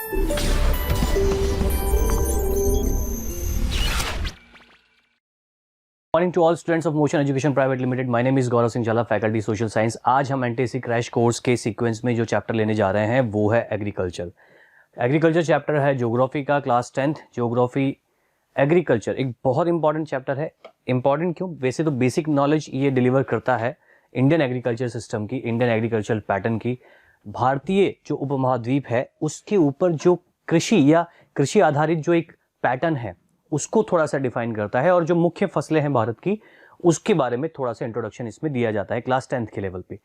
Morning to all students of Motion education private limited. My name is Gaurav Singh Jhala, faculty social science. आज हम NTSC crash course के sequence में जो chapter लेने जा रहे हैं वो है एग्रीकल्चर। एग्रीकल्चर चैप्टर है ज्योग्राफी का, क्लास 10th ज्योग्राफी एग्रीकल्चर। एक बहुत इंपॉर्टेंट चैप्टर है। इंपॉर्टेंट क्यों? वैसे तो बेसिक नॉलेज ये डिलीवर करता है इंडियन एग्रीकल्चर सिस्टम की, इंडियन एग्रीकल्चर पैटर्न की। भारतीय जो उपमहाद्वीप है उसके ऊपर जो कृषि या कृषि आधारित जो एक पैटर्न है उसको थोड़ा सा डिफाइन करता है, और जो मुख्य फसलें हैं भारत की उसके बारे में थोड़ा सा इंट्रोडक्शन इसमें दिया जाता है क्लास 10th के लेवल पे।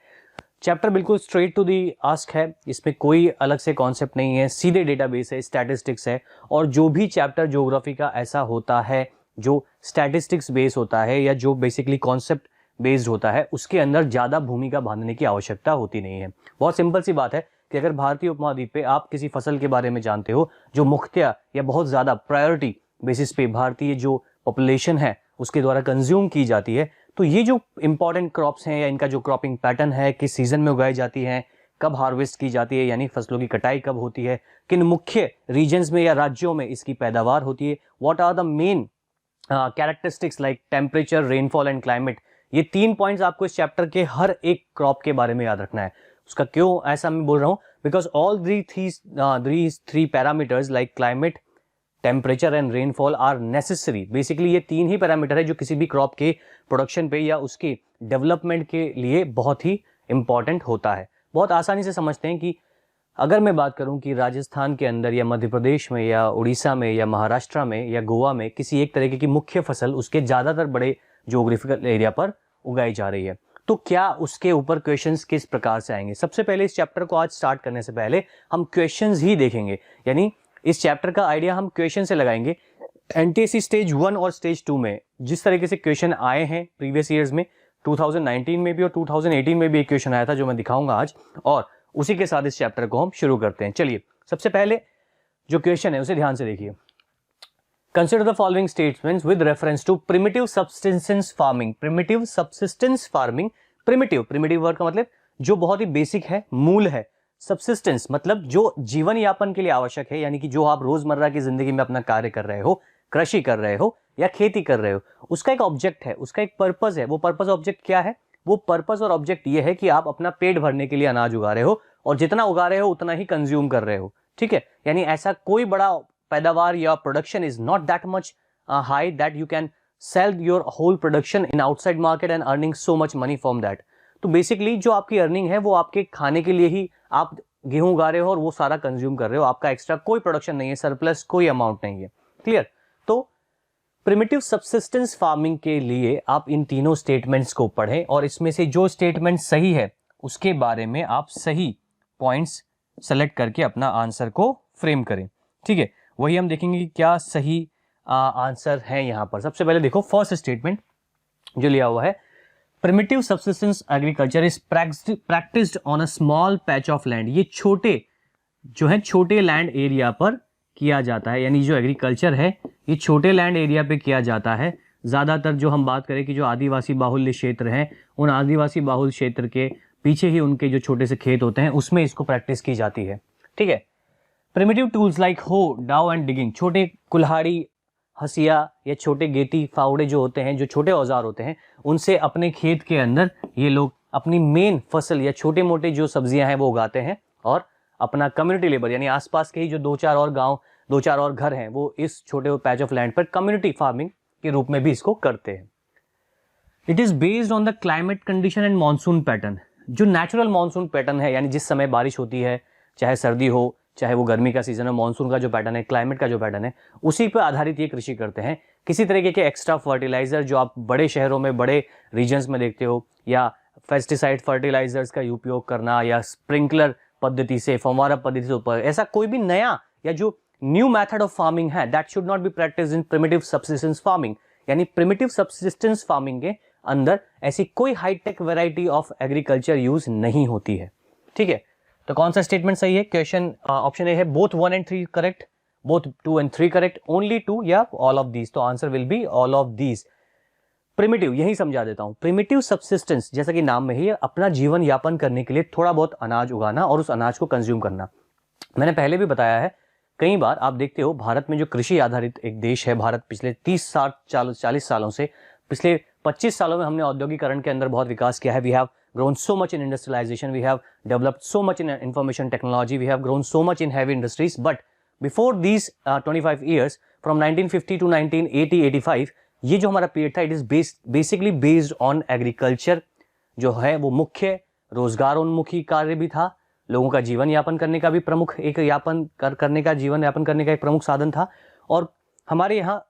चैप्टर बिल्कुल स्ट्रेट टू दी आस्क है, इसमें कोई अलग से कॉन्सेप्ट नहीं है, सीधे डेटाबेस है, स्टैटिस्टिक्स है। और जो भी चैप्टर ज्योग्राफी का ऐसा होता है जो स्टैटिस्टिक्स बेस्ड होता है या जो बेसिकली कॉन्सेप्ट बेस्ड होता है, उसके अंदर ज़्यादा भूमिका बांधने की आवश्यकता होती नहीं है। बहुत सिंपल सी बात है कि अगर भारतीय उपमहाद्वीप पे आप किसी फसल के बारे में जानते हो जो मुख्यतः या बहुत ज़्यादा प्रायोरिटी बेसिस पे भारतीय जो पॉपुलेशन है उसके द्वारा कंज्यूम की जाती है, तो ये जो इंपॉर्टेंट क्रॉप्स हैं या इनका जो क्रॉपिंग पैटर्न है, किस सीजन में उगाई जाती हैं, कब हार्वेस्ट की जाती है यानी फसलों की कटाई कब होती है, किन मुख्य रीजन्स में या राज्यों में इसकी पैदावार होती है, what are the main characteristics like temperature, rainfall and climate. ये 3 पॉइंट्स आपको इस चैप्टर के हर एक क्रॉप के बारे में याद रखना है। उसका क्यों ऐसा मैं बोल रहा हूँ? Because all these three parameters like climate, temperature and rainfall are necessary. Basically ये 3 ही पैरामीटर है जो किसी भी क्रॉप के प्रोडक्शन पे या उसके डेवलपमेंट के लिए बहुत ही इंपॉर्टेंट होता है। बहुत आसानी से समझते हैं कि अगर मैं बात करूं कि राजस्थान के अंदर या मध्य प्रदेश में या उड़ीसा में या महाराष्ट्र में या गोवा में किसी एक तरीके की मुख्य फसल उसके ज़्यादातर बड़े ज्योग्राफिकल एरिया पर उगाई जा रही है, तो क्या उसके ऊपर क्वेश्चंस किस प्रकार से आएंगे? सबसे पहले इस चैप्टर को आज स्टार्ट करने से पहले हम क्वेश्चंस ही देखेंगे, यानी इस चैप्टर का आइडिया हम क्वेश्चन से लगाएंगे। एनटीएससी स्टेज 1 और स्टेज 2 में जिस तरीके से क्वेश्चन आए हैं प्रीवियस ईयर्स में, 2019 में भी और 2018 में भी एक क्वेश्चन आया था जो मैं दिखाऊंगा आज, और उसी के साथ इस चैप्टर को हम शुरू करते हैं। चलिए, सबसे पहले जो क्वेश्चन है उसे ध्यान से देखिए। Consider the following statements with reference to primitive subsistence farming. Primitive subsistence farming, primitive word का मतलब जो बहुत ही बेसिक है, मूल है। सब्सिस्टेंस मतलब जो जीवन यापन के लिए आवश्यक है, यानी कि जो आप रोजमर्रा की जिंदगी में अपना कार्य कर रहे हो, कृषि कर रहे हो या खेती कर रहे हो, उसका एक ऑब्जेक्ट है, उसका एक पर्पस है। वो पर्पस ऑब्जेक्ट क्या है? वो पर्पस और ऑब्जेक्ट ये है कि आप अपना पेट भरने के लिए अनाज उगा रहे हो, और जितना उगा रहे हो उतना ही कंज्यूम कर रहे हो। ठीक है, यानी ऐसा कोई बड़ा पैदावार या production is not that much high that you can sell your whole production in outside market and earning so much money from that. तो बेसिकली जो आपकी अर्निंग है वो आपके खाने के लिए ही, आप गेहूं उगा रहे हो और वो सारा कंज्यूम कर रहे हो, आपका एक्स्ट्रा कोई प्रोडक्शन नहीं है, सरप्लस कोई अमाउंट नहीं है। क्लियर? तो प्रिमिटिव सब्सिस्टेंस फार्मिंग के लिए आप इन तीनों स्टेटमेंट्स को पढ़ें और इसमें से जो स्टेटमेंट सही है उसके बारे में आप सही पॉइंट्स सेलेक्ट करके अपना आंसर को फ्रेम करें। ठीक है, वही हम देखेंगे कि क्या सही आंसर है यहाँ पर। सबसे पहले देखो, फर्स्ट स्टेटमेंट जो लिया हुआ है, primitive subsistence agriculture is practised on a small patch of land. ये छोटे लैंड एरिया पर किया जाता है, यानी जो एग्रीकल्चर है ये छोटे लैंड एरिया पे किया जाता है। ज़्यादातर जो हम बात करें कि जो आदिवासी बाहुल्य क्षेत्र हैं, उन आदिवासी बाहुल्य क्षेत्र के पीछे ही उनके जो छोटे से खेत होते हैं उसमें इसको प्रैक्टिस की जाती है। ठीक है, प्रिमिटिव टूल्स लाइक हो, डाउ एंड डिगिंग, छोटे कुल्हाड़ी, हसिया या छोटे गेटी, फावड़े जो होते हैं, जो छोटे औजार होते हैं, उनसे अपने खेत के अंदर ये लोग अपनी मेन फसल या छोटे मोटे जो सब्जियां हैं वो उगाते हैं, और अपना कम्युनिटी लेबर यानी आसपास के ही जो 2-4 और गांव, 2-4 और घर हैं, वो इस छोटे पैच ऑफ लैंड पर कम्युनिटी फार्मिंग के रूप में भी इसको करते हैं। It is based on the climate condition and monsoon pattern. जो नेचुरल मानसून पैटर्न है, यानी जिस समय बारिश होती है, चाहे सर्दी हो चाहे वो गर्मी का सीजन है, मानसून का जो पैटर्न है, क्लाइमेट का जो पैटर्न है, उसी पर आधारित ये कृषि करते हैं। किसी तरीके के एक्स्ट्रा फर्टिलाइजर जो आप बड़े शहरों में, बड़े रीजन्स में देखते हो, या पेस्टिसाइड फर्टिलाइजर्स का उपयोग करना, या स्प्रिंकलर पद्धति से, फव्वारा पद्धति से ऊपर, ऐसा कोई भी नया या जो न्यू मेथड ऑफ फार्मिंग है, that should not be practised in primitive subsistence farming. यानी प्रिमिटिव सब्सिस्टेंस फार्मिंग के अंदर ऐसी कोई high tech variety of agriculture use नहीं होती है। ठीक है, तो कौन सा स्टेटमेंट सही है? क्वेश्चन ऑप्शन ए है, both 1 and 3 correct, both 2 and 3 correct, only 2 या ऑल ऑफ दीज। तो answer will be all of these. Primitive, यही समझा देता हूं, प्रिमिटिव सब्सिस्टेंस जैसा कि नाम में ही है, अपना जीवन यापन करने के लिए थोड़ा बहुत अनाज उगाना और उस अनाज को कंज्यूम करना। मैंने पहले भी बताया है कई बार आप देखते हो भारत में जो कृषि आधारित एक देश है भारत, पिछले 30-40 सालों से, पिछले 25 सालों में हमने औद्योगिकरण के अंदर बहुत विकास किया है। We have grown so much in industrialization, we have developed so much in information technology, we have grown so much in heavy industries. But before these 25 years, from 1950 to 1980-85, ये जो हमारा पीरियड था, it is basically based on agriculture, जो है वो मुख्य रोजगारोन्मुखी कार्य भी था, लोगों का जीवन यापन करने का भी प्रमुख एक जीवन यापन करने का एक प्रमुख साधन था। और हमारे यहाँ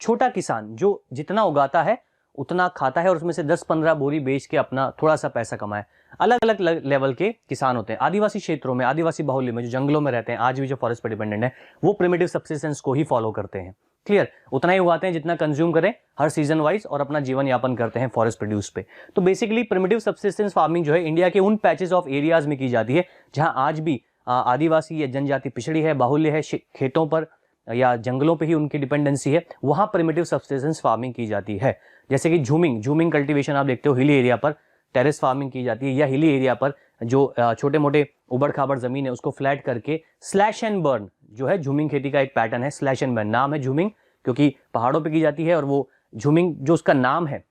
छोटा किसान जो जितना उगाता है उतना खाता है और उसमें से 10-15 बोरी बेच के अपना थोड़ा सा पैसा कमाए। अलग अलग लेवल के किसान होते हैं। आदिवासी क्षेत्रों में, आदिवासी बाहुल्य में, जो जंगलों में रहते हैं, आज भी जो फॉरेस्ट पर डिपेंडेंट है, वो प्रिमिटिव सब्सिस्टेंस को ही फॉलो करते हैं। क्लियर? उतना ही उगाते हैं जितना कंज्यूम करें हर सीजन वाइज, और अपना जीवन यापन करते हैं फॉरेस्ट प्रोड्यूस पे। तो बेसिकली प्रिमिटिव सब्सिस्टेंस फार्मिंग जो है इंडिया के उन पैचेस ऑफ एरियाज में की जाती है जहां आज भी आदिवासी या जनजाति पिछड़ी है, बाहुल्य है, खेतों पर या जंगलों पे ही उनकी डिपेंडेंसी है, वहां प्रिमिटिव सब्सिस्टेंस फार्मिंग की जाती है। जैसे कि झूमिंग कल्टीवेशन आप देखते हो, हिली एरिया पर टेरेस फार्मिंग की जाती है, या हिली एरिया पर जो छोटे मोटे उबड़ खाबड़ जमीन है उसको फ्लैट करके स्लैश एंड बर्न जो है झूमिंग खेती का एक पैटर्न है। स्लैश एंड बर्न नाम है झूमिंग क्योंकि पहाड़ों पे की जाती है, और वो झूमिंग जो उसका नाम है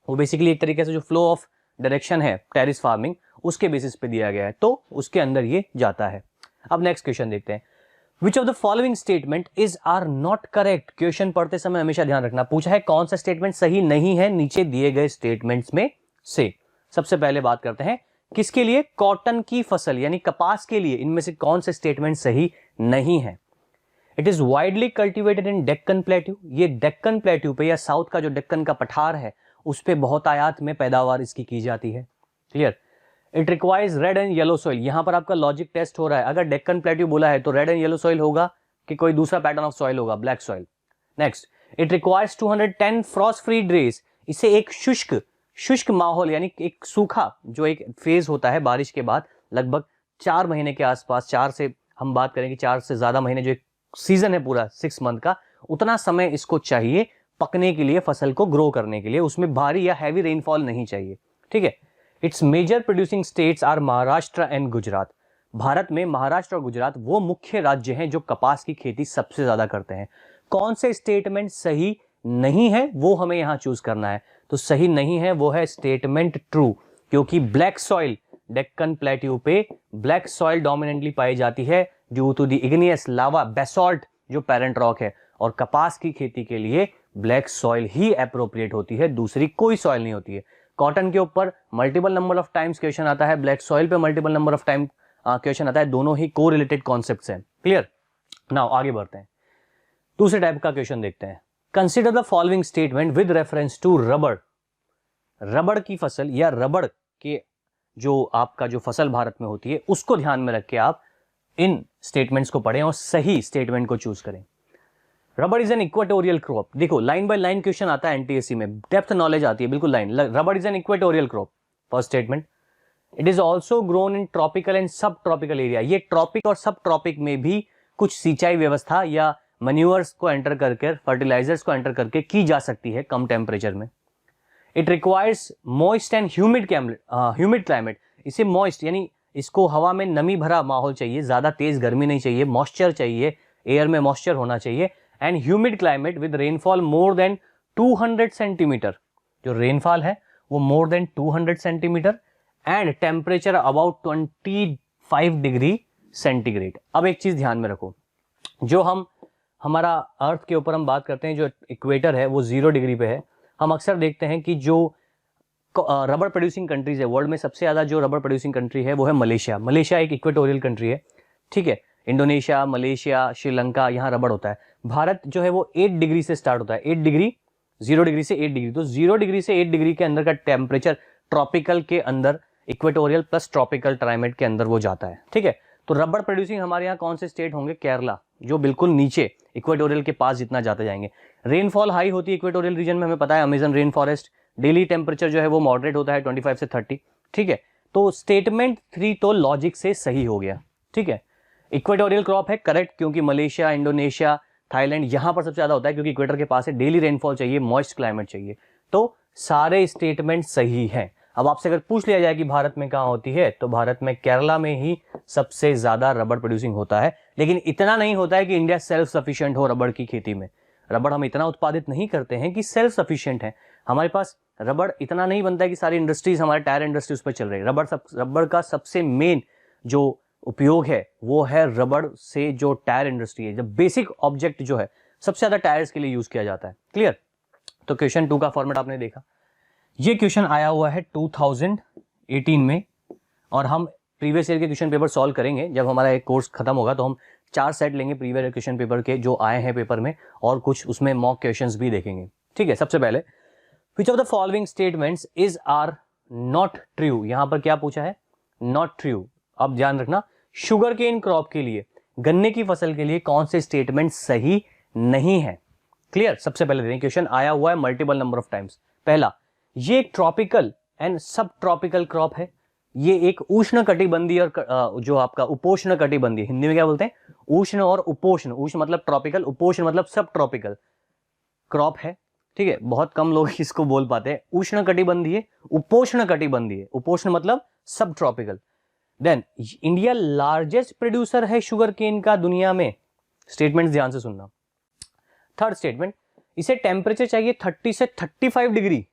वो बेसिकली एक तरीके से जो फ्लो ऑफ डायरेक्शन है टेरेस फार्मिंग उसके बेसिस पे दिया गया है, तो उसके अंदर ये जाता है। अब नेक्स्ट क्वेश्चन देखते हैं, which of the following statement is are not correct. Question पढ़ते समय हमेशा ध्यान रखना, पूछा है कौन सा स्टेटमेंट सही नहीं है नीचे दिए गए स्टेटमेंट्स में से। सबसे पहले बात करते हैं किसके लिए, कॉटन की फसल यानी कपास के लिए इनमें से कौन से स्टेटमेंट सही नहीं है। It is widely cultivated in Deccan plateau, ये डेक्कन प्लेट्यू पे या साउथ का जो डेक्कन का पठार है उस पे बहुत आयात में पैदावार इसकी की जाती है। Clear? It requires red and yellow soil, यहां पर आपका लॉजिक टेस्ट हो रहा है, अगर डेक्कन प्लेट्यू बोला है तो रेड एंड येलो सॉइल होगा कि कोई दूसरा पैटर्न ऑफ सॉइल होगा, black soil. Next, it requires 210 Frost free days, इसे एक शुष्क माहौल यानी एक सूखा जो एक फेज होता है बारिश के बाद, लगभग 4 महीने के आसपास, 4 से हम बात करें कि 4 से ज्यादा महीने, जो एक सीजन है पूरा 6 मंथ का, उतना समय इसको चाहिए पकने के लिए, फसल को ग्रो करने के लिए, उसमें भारी या हैवी रेनफॉल नहीं चाहिए। ठीक है? It's major producing states are Maharashtra and Gujarat, Bharat में महाराष्ट्र और गुजरात वो मुख्य राज्य हैं जो कपास की खेती सबसे ज्यादा करते हैं। कौन से स्टेटमेंट सही नहीं है वो हमें यहां चूज करना है, तो सही नहीं है वो है स्टेटमेंट ट्रू, क्योंकि ब्लैक सॉइल डेक्कन प्लेट्यू पे ब्लैक सॉइल डोमिनेंटली पाई जाती है due to the igneous lava basalt जो पेरेंट रॉक है, और कपास की खेती के लिए ब्लैक सॉइल ही एप्रोप्रिएट होती है, दूसरी कोई सॉइल नहीं होती है। कॉटन के ऊपर multiple number of times question आता है, ब्लैक सॉइल पे multiple number of time question आता है, दोनों ही को रिलेटेड कॉन्सेप्ट्स हैं। क्लियर? नाउ आगे बढ़ते हैं, दूसरे टाइप का क्वेश्चन देखते हैं। Consider the following statement with reference to rubber, rubber की फसल या रबड़ के जो आपका जो फसल भारत में होती है उसको ध्यान में रख के आप इन स्टेटमेंट्स को पढ़ें और सही स्टेटमेंट को चूज करें। रबड़ इज एन इक्वेटोरियल क्रॉप, देखो लाइन बाय लाइन क्वेश्चन आता है एनटीएससी में, डेप्थ नॉलेज आती है बिल्कुल लाइन। रबड़ is an equatorial crop, first statement. It is also grown in tropical and सब ट्रॉपिकल एरिया, ये ट्रॉपिक और सब ट्रॉपिक में भी कुछ सिंचाई व्यवस्था या मैन्यूअर्स को एंटर करके, फर्टिलाइजर्स को एंटर करके की जा सकती है कम टेम्परेचर में। It requires moist and humid climate, इसे मॉइस्ट यानी इसको हवा में नमी भरा माहौल चाहिए, ज्यादा तेज गर्मी नहीं चाहिए, मॉइस्चर चाहिए, एयर में मॉइस्चर होना चाहिए, and humid climate with rainfall more than 200 centimetre, जो रेनफॉल है वो more than 200 centimetre, and temperature about 25 degree centigrade. अब एक चीज ध्यान में रखो, जो हमारा अर्थ के ऊपर हम बात करते हैं, जो इक्वेटर है वो 0 डिग्री पे है। हम अक्सर देखते हैं कि जो रबर प्रोड्यूसिंग कंट्रीज है, वर्ल्ड में सबसे ज्यादा जो रबर प्रोड्यूसिंग कंट्री है वो है मलेशिया। मलेशिया एक इक्वेटोरियल कंट्री है, ठीक है। इंडोनेशिया, मलेशिया, श्रीलंका, यहाँ रबर होता है। भारत जो है वो 8 डिग्री से स्टार्ट होता है, 8 डिग्री, 0 डिग्री से 8 डिग्री, तो 0 डिग्री से 8 डिग्री के अंदर का टेम्परेचर ट्रॉपिकल के अंदर, इक्वेटोरियल प्लस ट्रॉपिकल क्लाइमेट के अंदर वो जाता है, ठीक है। तो रबर प्रोड्यूसिंग हमारे यहाँ कौन से स्टेट होंगे? केरला, जो बिल्कुल नीचे इक्वेटोरियल के पास जितना जाते जाएंगे। रेनफॉल हाई होती है इक्वेटोरियल रीजन में, हमें पता है, Amazon rain forest. Daily temperature जो है वो मॉडरेट होता है 25 से 30, ठीक है। तो स्टेटमेंट 3 तो लॉजिक से सही हो गया, ठीक है। इक्वेटोरियल क्रॉप है करेक्ट, क्योंकि मलेशिया, इंडोनेशिया, थाईलैंड यहाँ पर सबसे ज्यादा होता है, क्योंकि इक्वेटर के पास है, डेली रेनफॉल चाहिए, मॉइस्ट क्लाइमेट चाहिए। तो सारे स्टेटमेंट सही हैं। अब आपसे अगर पूछ लिया जाए कि भारत में कहाँ होती है, तो भारत में केरला में ही सबसे ज्यादा रबर प्रोड्यूसिंग होता है, लेकिन इतना नहीं होता है कि इंडिया सेल्फ सफिशिएंट हो रबड़ की खेती में। रबड़ हम इतना उत्पादित नहीं करते हैं कि सेल्फ सफिशिएंट है। हमारे पास रबड़ इतना नहीं बनता है कि सारी इंडस्ट्रीज, हमारे टायर इंडस्ट्री उस पर चल रही है। रबड़ का सबसे मेन जो उपयोग है वो है रबड़ से जो टायर इंडस्ट्री है, जब बेसिक ऑब्जेक्ट जो है सबसे ज्यादा टायर्स के लिए यूज किया जाता है। क्लियर? तो क्वेश्चन 2 का फॉर्मेट आपने देखा। ये क्वेश्चन आया हुआ है 2018 में, और हम प्रीवियस ईयर के क्वेश्चन पेपर सॉल्व करेंगे। जब हमारा एक कोर्स खत्म होगा तो हम 4 सेट लेंगे प्रीवियस ईयर क्वेश्चन पेपर के जो आए हैं पेपर में, और कुछ उसमें मॉक क्वेश्चंस भी देखेंगे। ठीक है, सबसे पहले which of the following statements is are not true. यहां पर क्या पूछा है? Not true. अब ध्यान रखना, शुगर केन क्रॉप के लिए, गन्ने की फसल के लिए कौन से स्टेटमेंट सही नहीं है। क्लियर? सबसे पहले देखें, क्वेश्चन आया हुआ है मल्टीपल नंबर ऑफ टाइम्स। पहला, ये एक ट्रॉपिकल एंड सब ट्रॉपिकल क्रॉप है। ये एक उष्ण कटिबंधीय और जो आपका उपोष्ण कटिबंधीय, हिंदी में क्या बोलते हैं? उष्ण और उपोष्ण। उष्ण मतलब ट्रॉपिकल, उपोष्ण मतलब सब ट्रॉपिकल क्रॉप है। ठीक है, बहुत कम लोग इसको बोल पाते हैं। उष्ण कटिबंधीय, उपोष्ण कटिबंधीय। उपोष्ण मतलब सब tropical. Then India largest producer है शुगर केन का दुनिया में। स्टेटमेंट ध्यान से सुनना। थर्ड स्टेटमेंट, इसे टेम्परेचर चाहिए 30 से 35 डिग्री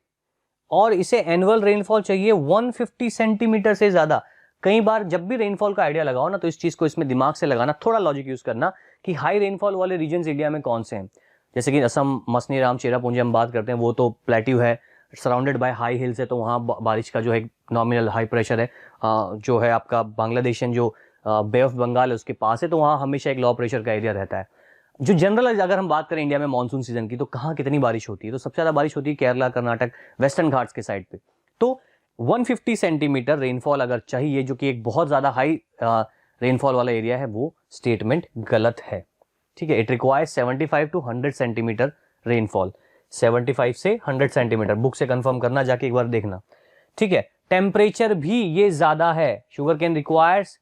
और इसे एनुअल रेनफॉल चाहिए 150 सेंटीमीटर से ज्यादा। कई बार जब भी रेनफॉल का आइडिया लगाओ ना, तो इस चीज को इसमें दिमाग से लगाना, थोड़ा लॉजिक यूज करना कि हाई रेनफॉल वाले रीजन इंडिया में कौन से हैं। जैसे कि असम, मसनीराम, चेरापूंजी हम बात करते हैं, वो तो प्लेट्यू है, सराउंडेड बाय हाई हिल्स है, तो वहाँ बारिश का जो है नॉमिनल हाई प्रेशर है। जो है आपका बांग्लादेशन जो बे ऑफ बंगाल है उसके पास है, तो वहाँ हमेशा एक लो प्रेशर का एरिया रहता है। जो जनरल अगर हम बात करें इंडिया में मानसून सीजन की, तो कहाँ कितनी बारिश होती है? तो सबसे ज्यादा बारिश होती है केरला, कर्नाटक, वेस्टर्न घाट्स के साइड पे। तो 150 सेंटीमीटर रेनफॉल अगर चाहिए, जो कि एक बहुत ज्यादा हाई रेनफॉल वाला एरिया है, वो स्टेटमेंट गलत है। ठीक है, it requires 75 to 100 centimetre rainfall. 75 से 100 सेंटीमीटर, बुक से कंफर्म करना, जाके एक बार देखना। ठीक है, टेम्परेचर भी ये ज्यादा है। Sugar cane requires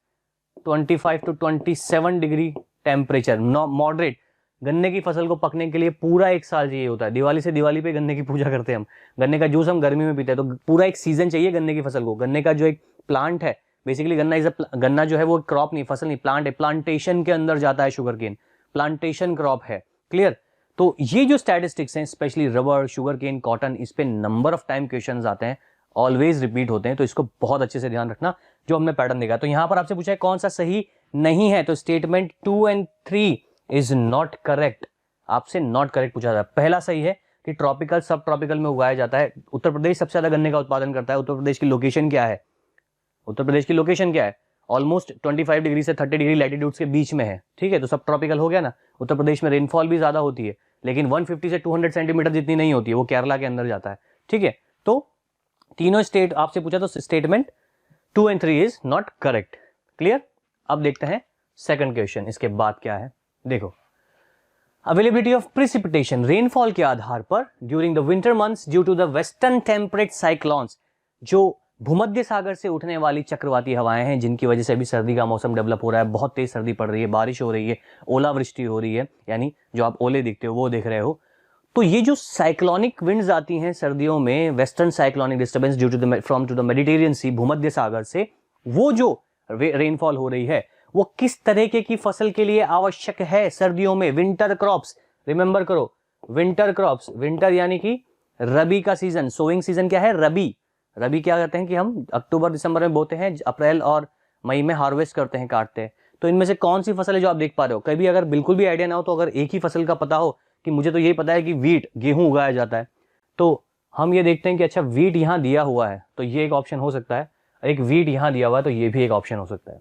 25 to 27 degree temperature, moderate. गन्ने की फसल को पकने के लिए पूरा एक साल चाहिए होता है। दिवाली से दिवाली पे गन्ने की पूजा करते हैं हम। गन्ने का जूस हम गर्मी में पीते हैं, तो पूरा एक सीजन चाहिए गन्ने की फसल को। गन्ने का जो एक प्लांट है, बेसिकली गन्ना जो है वो क्रॉप नहीं, फसल नहीं, प्लांट है। प्लांटेशन के अंदर जाता है शुगर केन, प्लांटेशन क्रॉप है। क्लियर? तो ये जो स्टैटिस्टिक्स हैं, specially rubber, sugar cane, cotton, इस पे नंबर ऑफ टाइम क्वेश्चंस आते हैं, ऑलवेज रिपीट होते हैं, तो इसको बहुत अच्छे से ध्यान रखना जो हमने पैटर्न देखा। तो यहां पर आपसे पूछा है कौन सा सही नहीं है, तो statement 2 and 3 is not correct. आपसे नॉट करेक्ट पूछा जाता है। पहला सही है कि ट्रॉपिकल सब ट्रॉपिकल में उगाया जाता है। उत्तर प्रदेश सबसे ज्यादा गन्ने का उत्पादन करता है। उत्तर प्रदेश की लोकेशन क्या है? उत्तर प्रदेश की लोकेशन क्या है? ऑलमोस्ट 25 डिग्री से 30 डिग्री लैटिट्यूड्स के बीच में है। ठीक है, तो सब ट्रॉपिकल हो गया ना। उत्तर प्रदेश में रेनफॉल भी ज्यादा होती है, लेकिन 150 से 200 सेंटीमीटर जितनी नहीं होती है, वो केरला के अंदर जाता है। ठीक है, तो तीनों स्टेट आपसे पूछा, तो statement 2 and 3 is not correct. Clear? अब देखते हैं सेकंड क्वेश्चन, इसके बाद क्या है देखो। अवेलेबिलिटी ऑफ प्रिसिपिटेशन, रेनफॉल के आधार पर during the winter months due to the western temperate cyclones, जो भूमध्य सागर से उठने वाली चक्रवाती हवाएं हैं, जिनकी वजह से अभी सर्दी का मौसम डेवलप हो रहा है। बहुत तेज सर्दी पड़ रही है, बारिश हो रही है, ओलावृष्टि हो रही है, यानी जो आप ओले दिखते हो वो देख रहे हो। तो ये जो साइक्लोनिक विंड्स आती हैं सर्दियों में, western cyclonic disturbance due to the from to the Mediterranean sea, भूमध्य सागर से, वो जो रेनफॉल हो रही है, वो किस तरीके की फसल के लिए आवश्यक है सर्दियों में? विंटर क्रॉप्स, रिमेंबर करो, विंटर क्रॉप्स, विंटर यानी कि रबी का सीजन। सोइंग सीजन क्या है? रबी। रबी क्या कहते हैं कि हम अक्टूबर दिसंबर में बोते हैं, अप्रैल और मई में हार्वेस्ट करते हैं, काटते हैं। तो इनमें से कौन सी फसल है जो आप देख पा रहे हो? कभी अगर बिल्कुल भी आइडिया ना हो, तो अगर एक ही फसल का पता हो कि मुझे तो यही पता है कि वीट, गेहूं उगाया जाता है, तो हम ये देखते हैं कि अच्छा वीट यहां दिया हुआ है, तो ये एक ऑप्शन हो सकता है। एक वीट यहां दिया हुआ है, तो ये भी एक ऑप्शन हो सकता है।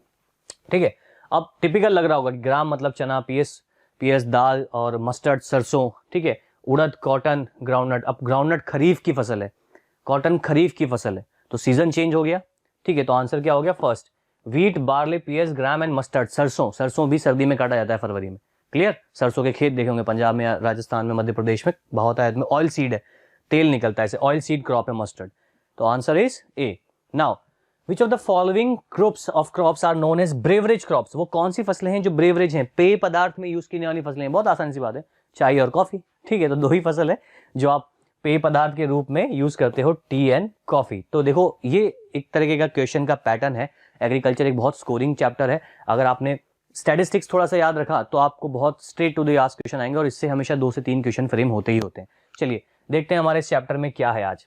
ठीक है, अब टिपिकल लग रहा होगा कि ग्राम मतलब चना, पीएस दाल और मस्टर्ड सरसों। ठीक है, उड़द, कॉटन, ग्राउंडनट। अब ग्राउंडनट खरीफ की फसल है, कॉटन खरीफ की फसल है, तो सीजन चेंज हो गया। ठीक है, तो आंसर क्या हो गया? First, wheat, barley, PS, gram and mustard. सरसों, सरसों भी सर्दी में काटा जाता है, फरवरी में। क्लियर? सरसों के खेत देखे होंगे पंजाब में, राजस्थान में, मध्य प्रदेश में बहुत आयत में। ऑयल सीड है, तेल निकलता है, ऑयल सीड क्रॉप है मस्टर्ड। तो answer is A. Now which of the following groups of crops are known as beverage crops? वो कौन सी फसलें हैं जो ब्रेवरेज हैं, पेय पदार्थ में यूज करने वाली फसलें हैं? बहुत आसान सी बात है, चाय और कॉफी। ठीक है, तो दो ही फसल है जो आप पेय पदार्थ के रूप में यूज करते हो, टी एंड कॉफी। तो देखो, ये एक तरीके का क्वेश्चन का पैटर्न है। एग्रीकल्चर एक बहुत स्कोरिंग चैप्टर है। अगर आपने स्टैटिस्टिक्स थोड़ा सा याद रखा तो आपको बहुत straight to the ask question आएंगे और इससे हमेशा 2 से 3 क्वेश्चन फ्रेम होते ही होते हैं। चलिए देखते हैं हमारे इस चैप्टर में क्या है। आज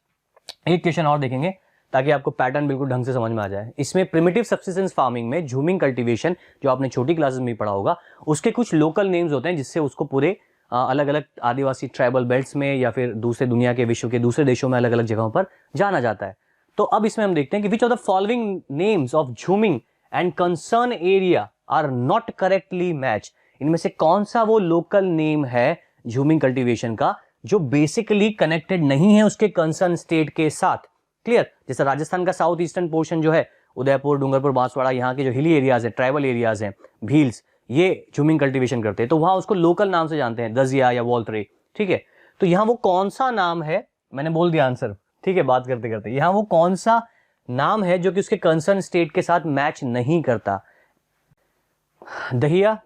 एक क्वेश्चन और देखेंगे ताकि आपको पैटर्न बिल्कुल ढंग से समझ में आ जाए। इसमें प्रिमिटिव सब्सिस्टेंस फार्मिंग में झूमिंग कल्टीवेशन, जो आपने छोटी क्लासेस में पढ़ा होगा, उसके कुछ लोकल नेम्स होते हैं जिससे उसको पूरे अलग अलग आदिवासी ट्राइबल बेल्ट्स में या फिर दूसरे दुनिया के विश्व के दूसरे देशों में अलग अलग जगहों पर जाना जाता है। तो अब इसमें हम देखते हैं कि which of the following names of jhuming and concern area are not correctly match. इनमें से कौन सा वो लोकल नेम है झूमिंग कल्टीवेशन का जो बेसिकली कनेक्टेड नहीं है उसके कंसर्न स्टेट के साथ। क्लियर? जैसे राजस्थान का साउथ ईस्टर्न पोर्शन जो है, उदयपुर, डूंगरपुर, बांसवाड़ा, यहाँ के जो हिली एरियाज है, ट्राइबल एरियाज हैं, भील्स, ये झूमिंग कल्टीवेशन करते हैं, तो वहां उसको लोकल नाम से जानते हैं, दजिया या वॉल्ट्रे। ठीक है, तो यहाँ वो कौन सा नाम है, मैंने बोल दिया आंसर, ठीक है, बात करते करते, यहाँ वो कौन सा नाम है जो कि उसके कंसर्न स्टेट के साथ मैच नहीं करता। दहिया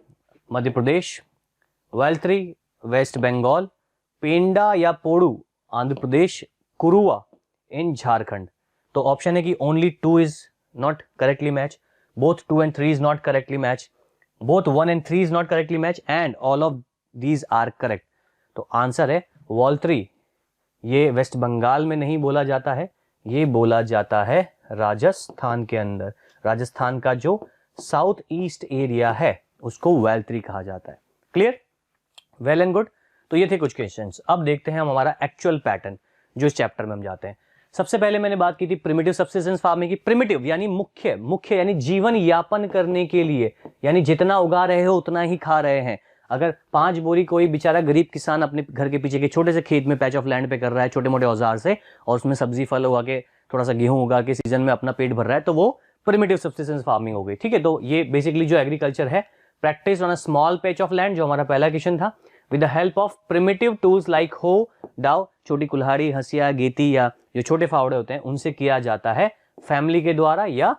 मध्य प्रदेश, वैल्त्री वेस्ट बंगाल, पेंडा या पोड़ू आंध्र प्रदेश, कुरुआ इन झारखंड। तो ऑप्शन है कि only 2 is not correctly match, both 2 and 3 is not correctly match, both 1 and 3 is not correctly match and all of these are correct. तो आंसर है वॉल्ट्री। ये वेस्ट बंगाल में नहीं बोला जाता है, ये बोला जाता है राजस्थान के अंदर। राजस्थान का जो साउथ ईस्ट एरिया है उसको वैल्ट्री कहा जाता है। क्लियर? Well and good. तो ये थे कुछ क्वेश्चंस। अब देखते हैं हम हमारा एक्चुअल पैटर्न जो इस चैप्टर में हम जाते हैं। सबसे पहले मैंने बात की थी प्रिमिटिव सब्सिस्टेंस फार्मिंग की। प्रिमिटिव यानी मुख्य यानी जीवन यापन करने के लिए, यानी जितना उगा रहे हो उतना ही खा रहे हैं। अगर 5 बोरी कोई बेचारा गरीब किसान अपने घर के पीछे के छोटे से खेत में पैच ऑफ लैंड पे कर रहा है छोटे मोटे औजार से, और उसमें सब्जी फल उगा के थोड़ा सा गेहूं उगा के सीजन में अपना पेट भर रहा है, तो वो प्रिमिटिव सब्सिस्टेंस फार्मिंग हो गई। ठीक है, तो ये बेसिकली जो एग्रीकल्चर है, practice on a small patch of land, जो हमारा पहला क्वेश्चन था, with the help of primitive tools like हो, डाव, छोटी कुल्हाड़ी, हंसिया, गेती या जो छोटे फावड़े होते हैं उनसे किया जाता है, फैमिली के द्वारा या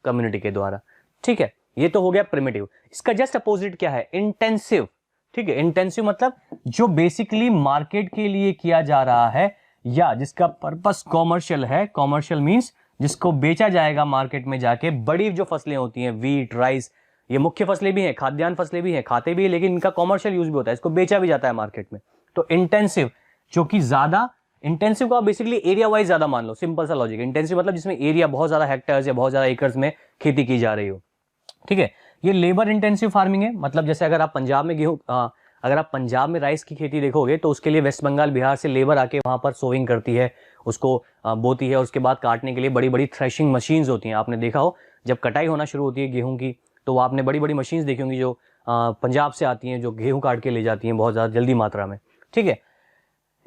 कम्युनिटी के द्वारा। ठीक है, ये तो हो गया प्रिमिटिव। इसका जस्ट अपोजिट क्या है? इंटेंसिव। ठीक है, इंटेंसिव मतलब जो बेसिकली मार्केट के लिए किया जा रहा है या जिसका पर्पस कॉमर्शियल है। कॉमर्शियल मींस जिसको बेचा जाएगा मार्केट में जाके। बड़ी जो फसलें होती हैं, वीट, राइस, ये मुख्य फसलें भी हैं, खाद्यान्न फसलें भी हैं, खाते भी हैं, लेकिन इनका कॉमर्शियल यूज भी होता है, इसको बेचा भी जाता है मार्केट में। तो इंटेंसिव, जो कि ज्यादा, इंटेंसिव को आप बेसिकली एरिया वाइज ज्यादा मान लो, सिंपल सा लॉजिक। इंटेंसिव मतलब जिसमें एरिया बहुत ज्यादा हेक्टेयर्स या बहुत ज्यादा एकर्स में खेती की जा रही हो। ठीक है, ये लेबर इंटेंसिव फार्मिंग है। मतलब जैसे अगर आप पंजाब में अगर आप पंजाब में राइस की खेती देखोगे तो उसके लिए वेस्ट बंगाल, बिहार से लेबर आके वहां पर सोविंग करती है, उसको बोती है, और उसके बाद काटने के लिए बड़ी बड़ी थ्रेशिंग मशीन्स होती हैं। आपने देखा हो जब कटाई होना शुरू होती है गेहूं की, तो आपने बड़ी बड़ी मशीन्स देखी होंगी जो पंजाब से आती हैं, जो गेहूं काट के ले जाती हैं बहुत ज्यादा जल्दी मात्रा में। ठीक है,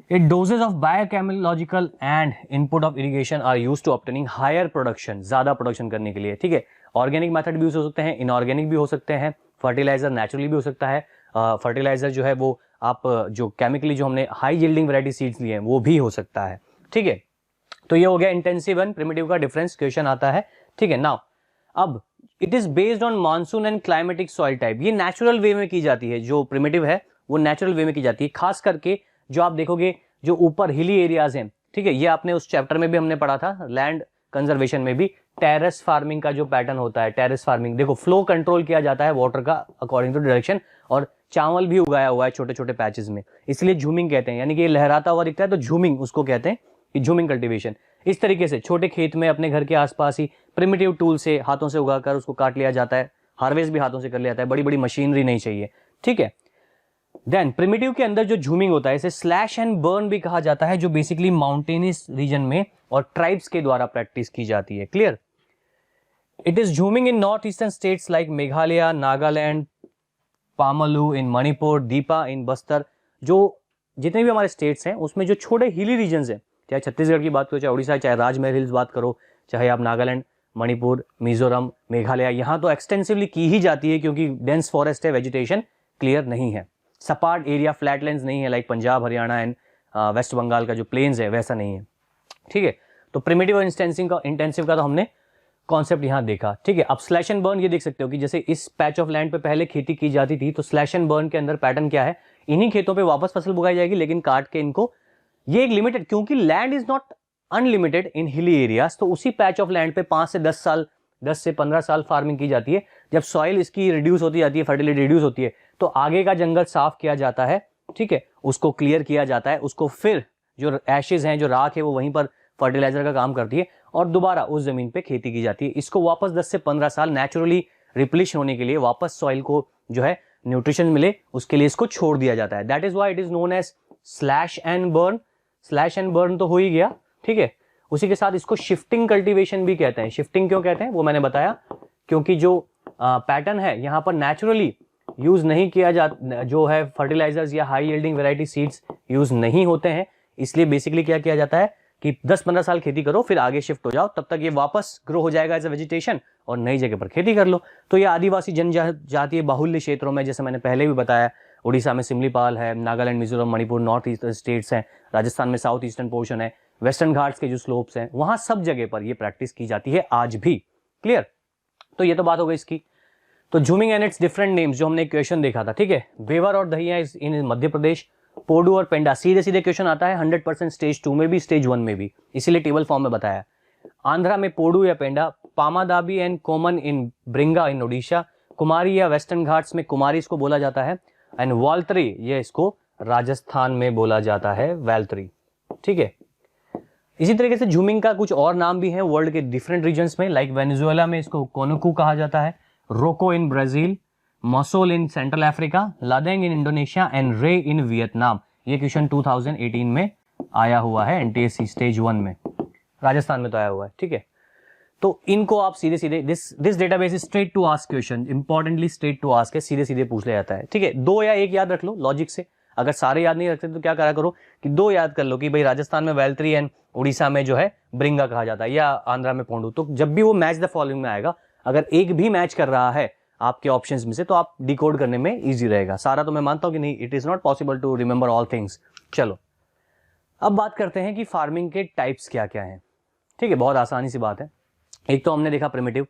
It doses of biochemical and input of irrigation are used to obtaining higher production, ज्यादा प्रोडक्शन करने के लिए। ठीक है, ऑर्गेनिक मेथड भी यूज हो सकते हैं, इनऑर्गेनिक भी हो सकते हैं, फर्टिलाइजर नेचुरली भी हो सकता है। फर्टिलाइजर जो है वो आप जो केमिकली जो हमने हाई यील्डिंग वैरायटी सीड्स लिए हैं वो भी हो सकता है। ठीक है, तो ये हो गया इंटेंसिव एंड प्रिमिटिव का डिफरेंस, क्वेश्चन आता है। ठीक है, नाउ अब it is based on monsoon and climatic soil type. ये नेचुरल वे में की जाती है, जो प्रिमिटिव है वो नेचुरल वे में की जाती है। खास करके जो आप देखोगे जो ऊपर हिली एरियाज हैं, ठीक है, ये आपने उस चैप्टर में भी हमने पढ़ा था, लैंड कंजर्वेशन में भी, टेरेस फार्मिंग का जो पैटर्न होता है। टेरेस फार्मिंग देखो, फ्लो कंट्रोल किया जाता है वाटर का अकॉर्डिंग टू डायरेक्शन, और चावल भी उगाया हुआ है छोटे छोटे पैचेस में, इसलिए झूमिंग कहते हैं। यानी कि ये लहराता हुआ दिखता है तो झूमिंग उसको कहते हैं, कि झूमिंग कल्टीवेशन। इस तरीके से छोटे खेत में अपने घर के आसपास ही प्रिमिटिव टूल से हाथों से उगाकर उसको काट लिया जाता है, हार्वेस्ट भी हाथों से कर लिया जाता है, बड़ी बड़ी मशीनरी नहीं चाहिए। ठीक है, देन प्रिमिटिव के अंदर जो झूमिंग होता है इसे स्लैश एंड बर्न भी कहा जाता है, जो बेसिकली माउंटेनियस रीजन में और ट्राइब्स के द्वारा प्रैक्टिस की जाती है। Clear? It is jhuming in north eastern states like Meghalaya, Nagaland, pamlou in Manipur, dipa in Bastar. जो जितने भी हमारे स्टेट्स हैं उसमें जो छोटे हिली रीजन्स हैं, चाहे छत्तीसगढ़ की बात करो, चाहे उड़ीसा, चाहे राजमहल हिल्स बात करो, चाहे आप नागालैंड, मणिपुर, मिजोरम, मेघालय, यहाँ तो एक्सटेंसिवली की ही जाती है क्योंकि डेंस फॉरेस्ट है, वेजिटेशन क्लियर नहीं है, सपाट एरिया, फ्लैटलैंड्स नहीं है like Punjab, Haryana and west Bengal का जो प्लेन्स है वैसा नहीं है। ठीक है, तो प्रिमिटिव और इंटेंसिव का तो हमने कॉन्सेप्ट यहाँ देखा। ठीक है, अब स्लैश एंड बर्न ये देख सकते हो कि जैसे इस पैच ऑफ लैंड पे पहले खेती की जाती थी, तो स्लैश एंड बर्न के अंदर पैटर्न क्या है, इन्हीं खेतों पे वापस फसल उगाई जाएगी, लेकिन काट के इनको, ये एक लिमिटेड, क्योंकि land is not unlimited in hilly areas, तो उसी पैच ऑफ लैंड पे 5 से 10 साल 10 से 15 साल फार्मिंग की जाती है। जब सॉइल इसकी रिड्यूस होती जाती है, फर्टिलिटी रिड्यूस होती है, तो आगे का जंगल साफ किया जाता है, ठीक है, उसको क्लियर किया जाता है, उसको फिर जो एशेज हैं, जो राख है, वो वहीं पर फर्टिलाइजर का काम करती है और दोबारा उस जमीन पे खेती की जाती है। इसको वापस 10 से 15 साल नेचुरली रिप्लिश होने के लिए, वापस सॉइल को जो है न्यूट्रिशन मिले, उसके लिए इसको छोड़ दिया जाता है। That is why it is known as slash and burn. Slash and burn तो हो ही गया, ठीक है। उसी के साथ इसको शिफ्टिंग कल्टीवेशन भी कहते हैं। शिफ्टिंग क्यों कहते हैं वो मैंने बताया, क्योंकि जो पैटर्न है यहाँ पर नेचुरली यूज नहीं किया जाता, जो है फर्टिलाइजर्स या high yielding variety seeds use नहीं होते हैं, इसलिए बेसिकली क्या किया जाता है कि 10-15 साल खेती करो, फिर आगे शिफ्ट हो जाओ, तब तक ये वापस ग्रो हो जाएगा एज अ वेजिटेशन और नई जगह पर खेती कर लो। तो ये आदिवासी जनजातीय बाहुल्य क्षेत्रों में, जैसे मैंने पहले भी बताया, उड़ीसा में सिमलीपाल है, Nagaland, Mizoram, Manipur, north east states हैं, राजस्थान में साउथ ईस्टर्न पोर्शन है, वेस्टर्न घाट्स के जो स्लोप्स हैं, वहां सब जगह पर ये प्रैक्टिस की जाती है आज भी। क्लियर? तो ये तो बात हो गई इसकी। तो झूमिंग एंड इट्स डिफरेंट नेम्स जो हमने क्वेश्चन देखा था, ठीक है। बेवर और दहिया इन मध्य प्रदेश, पोडू और पेंडा, सीधे सीधे क्वेश्चन आता है 100% स्टेज 2 में भी, स्टेज 1 में भी, इसीलिए टेबल फॉर्म में बताया। आंध्रा में पोडू या पेंडा, पामादाबी एंड कोमन इन ब्रिंगा इन ओडिशा, कुमारी या वेस्टर्न घाट्स में कुमारी इसको बोला जाता है, एंड वाल्तरी ये इसको राजस्थान में बोला जाता है, वैल्तरी, ठीक है। इसी तरीके से झूमिंग का कुछ और नाम भी है वर्ल्ड के डिफरेंट रीजन्स में, लाइक वेनेजुएला में इसको कोनुकू कहा जाता है, roca in Brazil, masole in central Africa, ladang in Indonesia and ray in Vietnam. ये क्वेश्चन 2018 में आया हुआ है एनटीएससी स्टेज 1 में, राजस्थान में तो आया हुआ है, ठीक है। तो इनको आप सीधे सीधे this database is straight to ask question, importantly straight to ask है, सीधे सीधे पूछ लिया जाता है, ठीक है। 2 या 1 याद रख लो लॉजिक से। अगर सारे याद नहीं रखते तो क्या करा करो कि 2 याद कर लो कि भाई राजस्थान में वैल्तरी एंड उड़ीसा में जो है ब्रिंगा कहा जाता है, या आंध्रा में पोंडू। तो जब भी वो मैच द फॉलोइंग में आएगा, अगर एक भी मैच कर रहा है आपके ऑप्शंस में से, तो आप डिकोड करने में इजी रहेगा। सारा तो मैं मानता हूं कि नहीं, it is not possible to remember all things. चलो अब बात करते हैं कि फार्मिंग के टाइप्स क्या क्या हैं, ठीक है। बहुत आसानी सी बात है। एक तो हमने देखा प्रिमिटिव,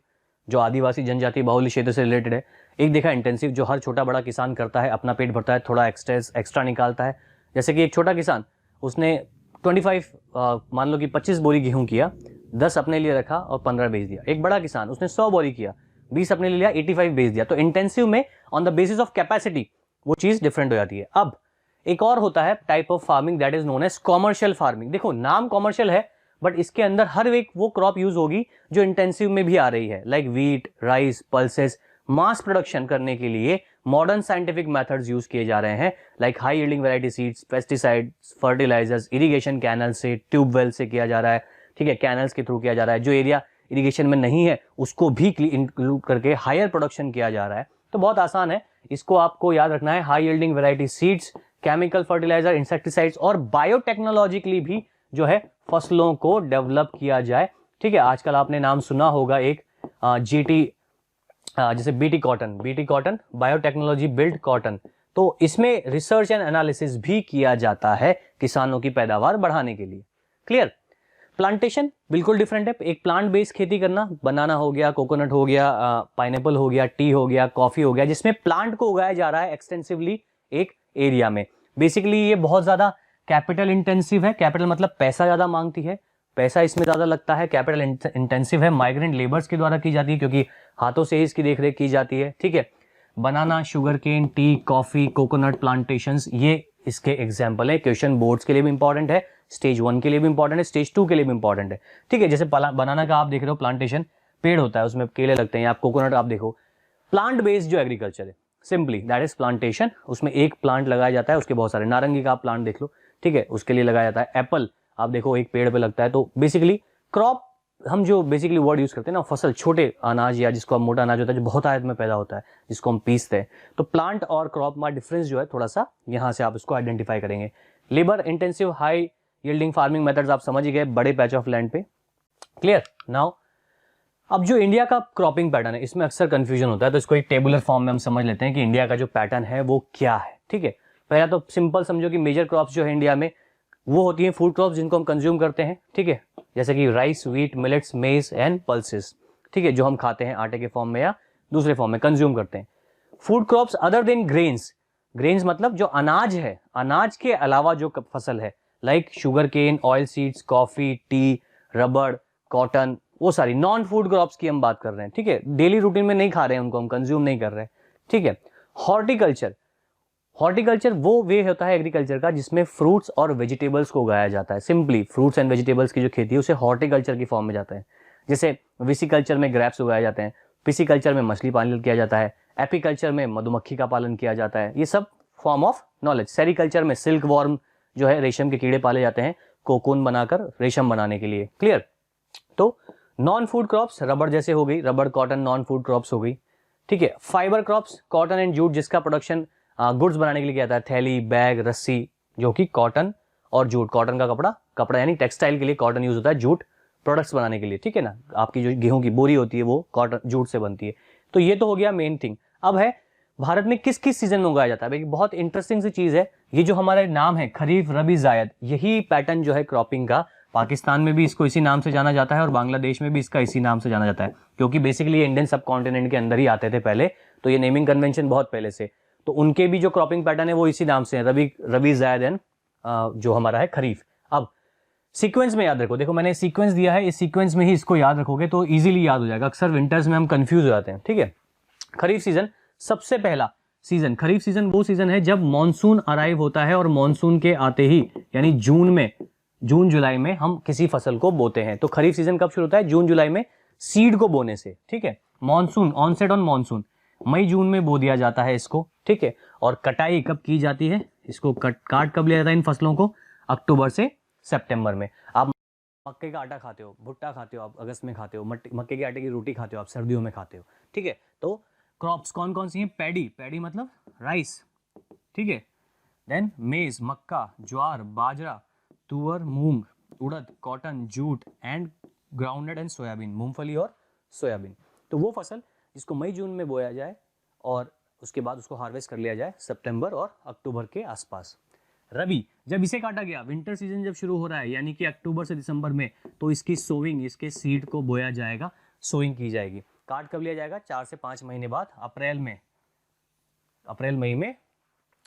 जो आदिवासी जनजाति बाहुल्य क्षेत्र से रिलेटेड है। एक देखा इंटेंसिव, जो हर छोटा बड़ा किसान करता है, अपना पेट भरता है, थोड़ा एक्स्ट्रा निकालता है। जैसे कि एक छोटा किसान, उसने 25 मान लो कि 25 बोरी गेहूं किया, 10 अपने लिए रखा और 15 बेच दिया। एक बड़ा किसान, उसने 100 बोरी किया, 20 अपने लिए लिया, 85 बेच दिया। तो इंटेंसिव में on the basis of capacity वो चीज डिफरेंट हो जाती है। अब एक और होता है type of farming, that is known as commercial farming. देखो नाम कॉमर्शियल है, बट इसके अंदर हर एक वो क्रॉप यूज होगी जो इंटेंसिव में भी आ रही है, like wheat, rice, pulses. Mass production करने के लिए मॉडर्न साइंटिफिक मेथड्स यूज किए जा रहे हैं, like high yielding variety seeds, pesticides, fertilizers, irrigation canal से, ट्यूबवेल से किया जा रहा है, ठीक है, कैनल्स के थ्रू किया जा रहा है। जो एरिया इरिगेशन में नहीं है उसको भी इंक्लूड करके हायर प्रोडक्शन किया जा रहा है। तो बहुत आसान है, इसको आपको याद रखना है। High yielding variety seeds, chemical fertilizer, insecticides और बायोटेक्नोलॉजिकली भी जो है फसलों को डेवलप किया जाए, ठीक है। आजकल आपने नाम सुना होगा एक जीटी, जैसे BT cotton, biotechnology build cotton. तो इसमें रिसर्च एंड एनालिसिस भी किया जाता है किसानों की पैदावार बढ़ाने के लिए। क्लियर? प्लांटेशन बिल्कुल डिफरेंट है। एक प्लांट बेस्ड खेती करना, बनाना हो गया, कोकोनट हो गया, पाइनएप्पल हो गया, टी हो गया, कॉफी हो गया, जिसमें प्लांट को उगाया जा रहा है एक्सटेंसिवली एक एरिया में। बेसिकली ये बहुत ज्यादा कैपिटल इंटेंसिव है। कैपिटल मतलब पैसा ज्यादा मांगती है, पैसा इसमें ज्यादा लगता है, कैपिटल इंटेंसिव है, माइग्रेंट लेबर्स के द्वारा की जाती है क्योंकि हाथों से ही इसकी देखरेख की जाती है, ठीक है। Banana, sugar cane, tea, coffee, coconut plantations, ये इसके एग्जाम्पल है। क्वेश्चन बोर्ड्स के लिए भी इंपॉर्टेंट है, स्टेज 1 के लिए भी इंपॉर्टेंट है, स्टेज 2 के लिए भी इंपॉर्टेंट है, ठीक है। जैसे बनाना का आप देख रहे हो प्लांटेशन, पेड़ होता है, उसमें केले लगते हैं। आप कोकोनट आप देखो, प्लांट बेस्ड जो एग्रीकल्चर है, सिंपली दैट इज प्लांटेशन। उसमें एक प्लांट लगाया जाता है, उसके बहुत सारे, नारंगी का आप प्लांट देख लो, ठीक है, उसके लिए लगाया जाता है। एप्पल आप देखो एक पेड़ पे लगता है। तो बेसिकली क्रॉप, हम जो बेसिकली वर्ड यूज करते हैं ना, फसल, छोटे अनाज या जिसको हम मोटा अनाज होता है जो बहुत आयत में पैदा होता है, जिसको हम पीसते हैं। तो प्लांट और क्रॉप में डिफरेंस जो है थोड़ा सा यहाँ से आप इसको आइडेंटिफाई करेंगे। Labour intensive high yielding farming methods आप समझ ही गए, बड़े पैच ऑफ लैंड पे। क्लियर? नाउ अब जो इंडिया का क्रॉपिंग पैटर्न है, इसमें अक्सर कंफ्यूजन होता है, तो इसको एक टेबुलर फॉर्म में हम समझ लेते हैं कि इंडिया का जो पैटर्न है वो क्या है, ठीक है। पहला तो सिंपल समझो कि मेजर क्रॉप्स जो है इंडिया में वो होती हैं फूड क्रॉप्स जिनको हम कंज्यूम करते हैं, ठीक है, जैसे कि राइस, व्हीट, मिलेट्स, मेज एंड पल्सेस, ठीक है, जो हम खाते हैं आटे के फॉर्म में या दूसरे फॉर्म में कंज्यूम करते हैं। Food crops other than grains, grains मतलब जो अनाज है, अनाज के अलावा जो फसल है, like sugar cane, oil seeds, coffee, tea, rubber, cotton, वो सारी नॉन फूड क्रॉप्स की हम बात कर रहे हैं, ठीक है, डेली रूटीन में नहीं खा रहे हैं उनको, हम कंज्यूम नहीं कर रहे हैं, ठीक है। हॉर्टिकल्चर, हॉर्टिकल्चर वो वे होता है एग्रीकल्चर का जिसमें फ्रूट्स और वेजिटेबल्स को उगाया जाता है। सिंपली फ्रूट्स एंड वेजिटेबल्स की जो खेती है उसे हॉर्टिकल्चर की फॉर्म में जाता है। जैसे विसिकल्चर में ग्रेप्स उगाए जाते हैं, पिसिकल्चर में मछली पालन किया जाता है, एपीकल्चर में मधुमक्खी का पालन किया जाता है। ये सब फॉर्म ऑफ नॉलेज। सेरिकल्चर में सिल्क वॉर्म जो है रेशम के कीड़े पाले जाते हैं कोकून बनाकर रेशम बनाने के लिए। क्लियर। तो नॉन फूड क्रॉप्स रबर जैसे हो गई, rubber cotton non food crops हो गई, ठीक है। Fibre crops cotton and jute जिसका प्रोडक्शन गुड्स बनाने के लिए किया जाता है, थैली, बैग, रस्सी, जो कि कॉटन और जूट, कॉटन का कपड़ा, कपड़ा यानी टेक्सटाइल के लिए कॉटन यूज होता है, जूट प्रोडक्ट्स बनाने के लिए, ठीक है ना। आपकी जो गेहूं की बोरी होती है वो कॉटन जूट से बनती है। तो ये तो हो गया मेन थिंग। अब है भारत में किस किस सीजन में उगाया जाता है। भाई बहुत इंटरेस्टिंग सी चीज है, ये जो हमारे नाम है खरीफ, रबी, जायद, यही पैटर्न जो है क्रॉपिंग का, पाकिस्तान में भी इसको इसी नाम से जाना जाता है और बांग्लादेश में भी इसका इसी नाम से जाना जाता है, क्योंकि बेसिकली ये इंडियन सब कॉन्टिनेंट के अंदर ही आते थे पहले, तो ये नेमिंग कन्वेंशन बहुत पहले से, तो उनके भी जो क्रॉपिंग पैटर्न है वो इसी नाम से है, रबी, जायद एंड जो हमारा है खरीफ। अब सीक्वेंस में याद रखो, देखो मैंने सीक्वेंस दिया है, इस सीक्वेंस में ही इसको याद रखोगे तो इजीली याद हो जाएगा। अक्सर विंटर्स में हम कंफ्यूज हो जाते हैं, ठीक है। खरीफ सीजन, सबसे पहला सीजन, खरीफ सीजन वो सीजन है जब मॉनसून अराइव होता है और मॉनसून के आते ही यानी जून जुलाई में हम किसी फसल को बोते हैं। तो खरीफ सीजन कब शुरू होता है? जून जुलाई में सीड को बोने से, ठीक है। मॉनसून, ऑनसेट ऑन मॉनसून, मई जून में बो दिया जाता है इसको, ठीक है। और कटाई कब की जाती है, इसको काट कब लिया जाता है इन फसलों को? अक्टूबर से सितंबर में। आप मक्के का आटा खाते हो, भुट्टा खाते हो आप अगस्त में खाते हो, मक्के के आटे की रोटी खाते हो आप सर्दियों में खाते हो, ठीक है। तो क्रॉप्स कौन कौन सी हैं? पैडी मतलब राइस, ठीक है। देन मेज, मक्का, ज्वार, बाजरा, तुअर, मूंग, उड़द, cotton, jute and groundnut and soybean, मूंगफली और सोयाबीन। तो वो फसल जिसको मई जून में बोया जाए और उसके बाद उसको हार्वेस्ट कर लिया जाए सितंबर और अक्टूबर के आसपास। रबी, जब इसे काटा गया, विंटर सीजन जब शुरू हो रहा है यानी कि अक्टूबर से दिसंबर में, तो इसकी सोइंग, इसके सीड को बोया जाएगा, सोइंग की जाएगी। काट कब लिया जाएगा? 4 से 5 महीने बाद, अप्रैल मई में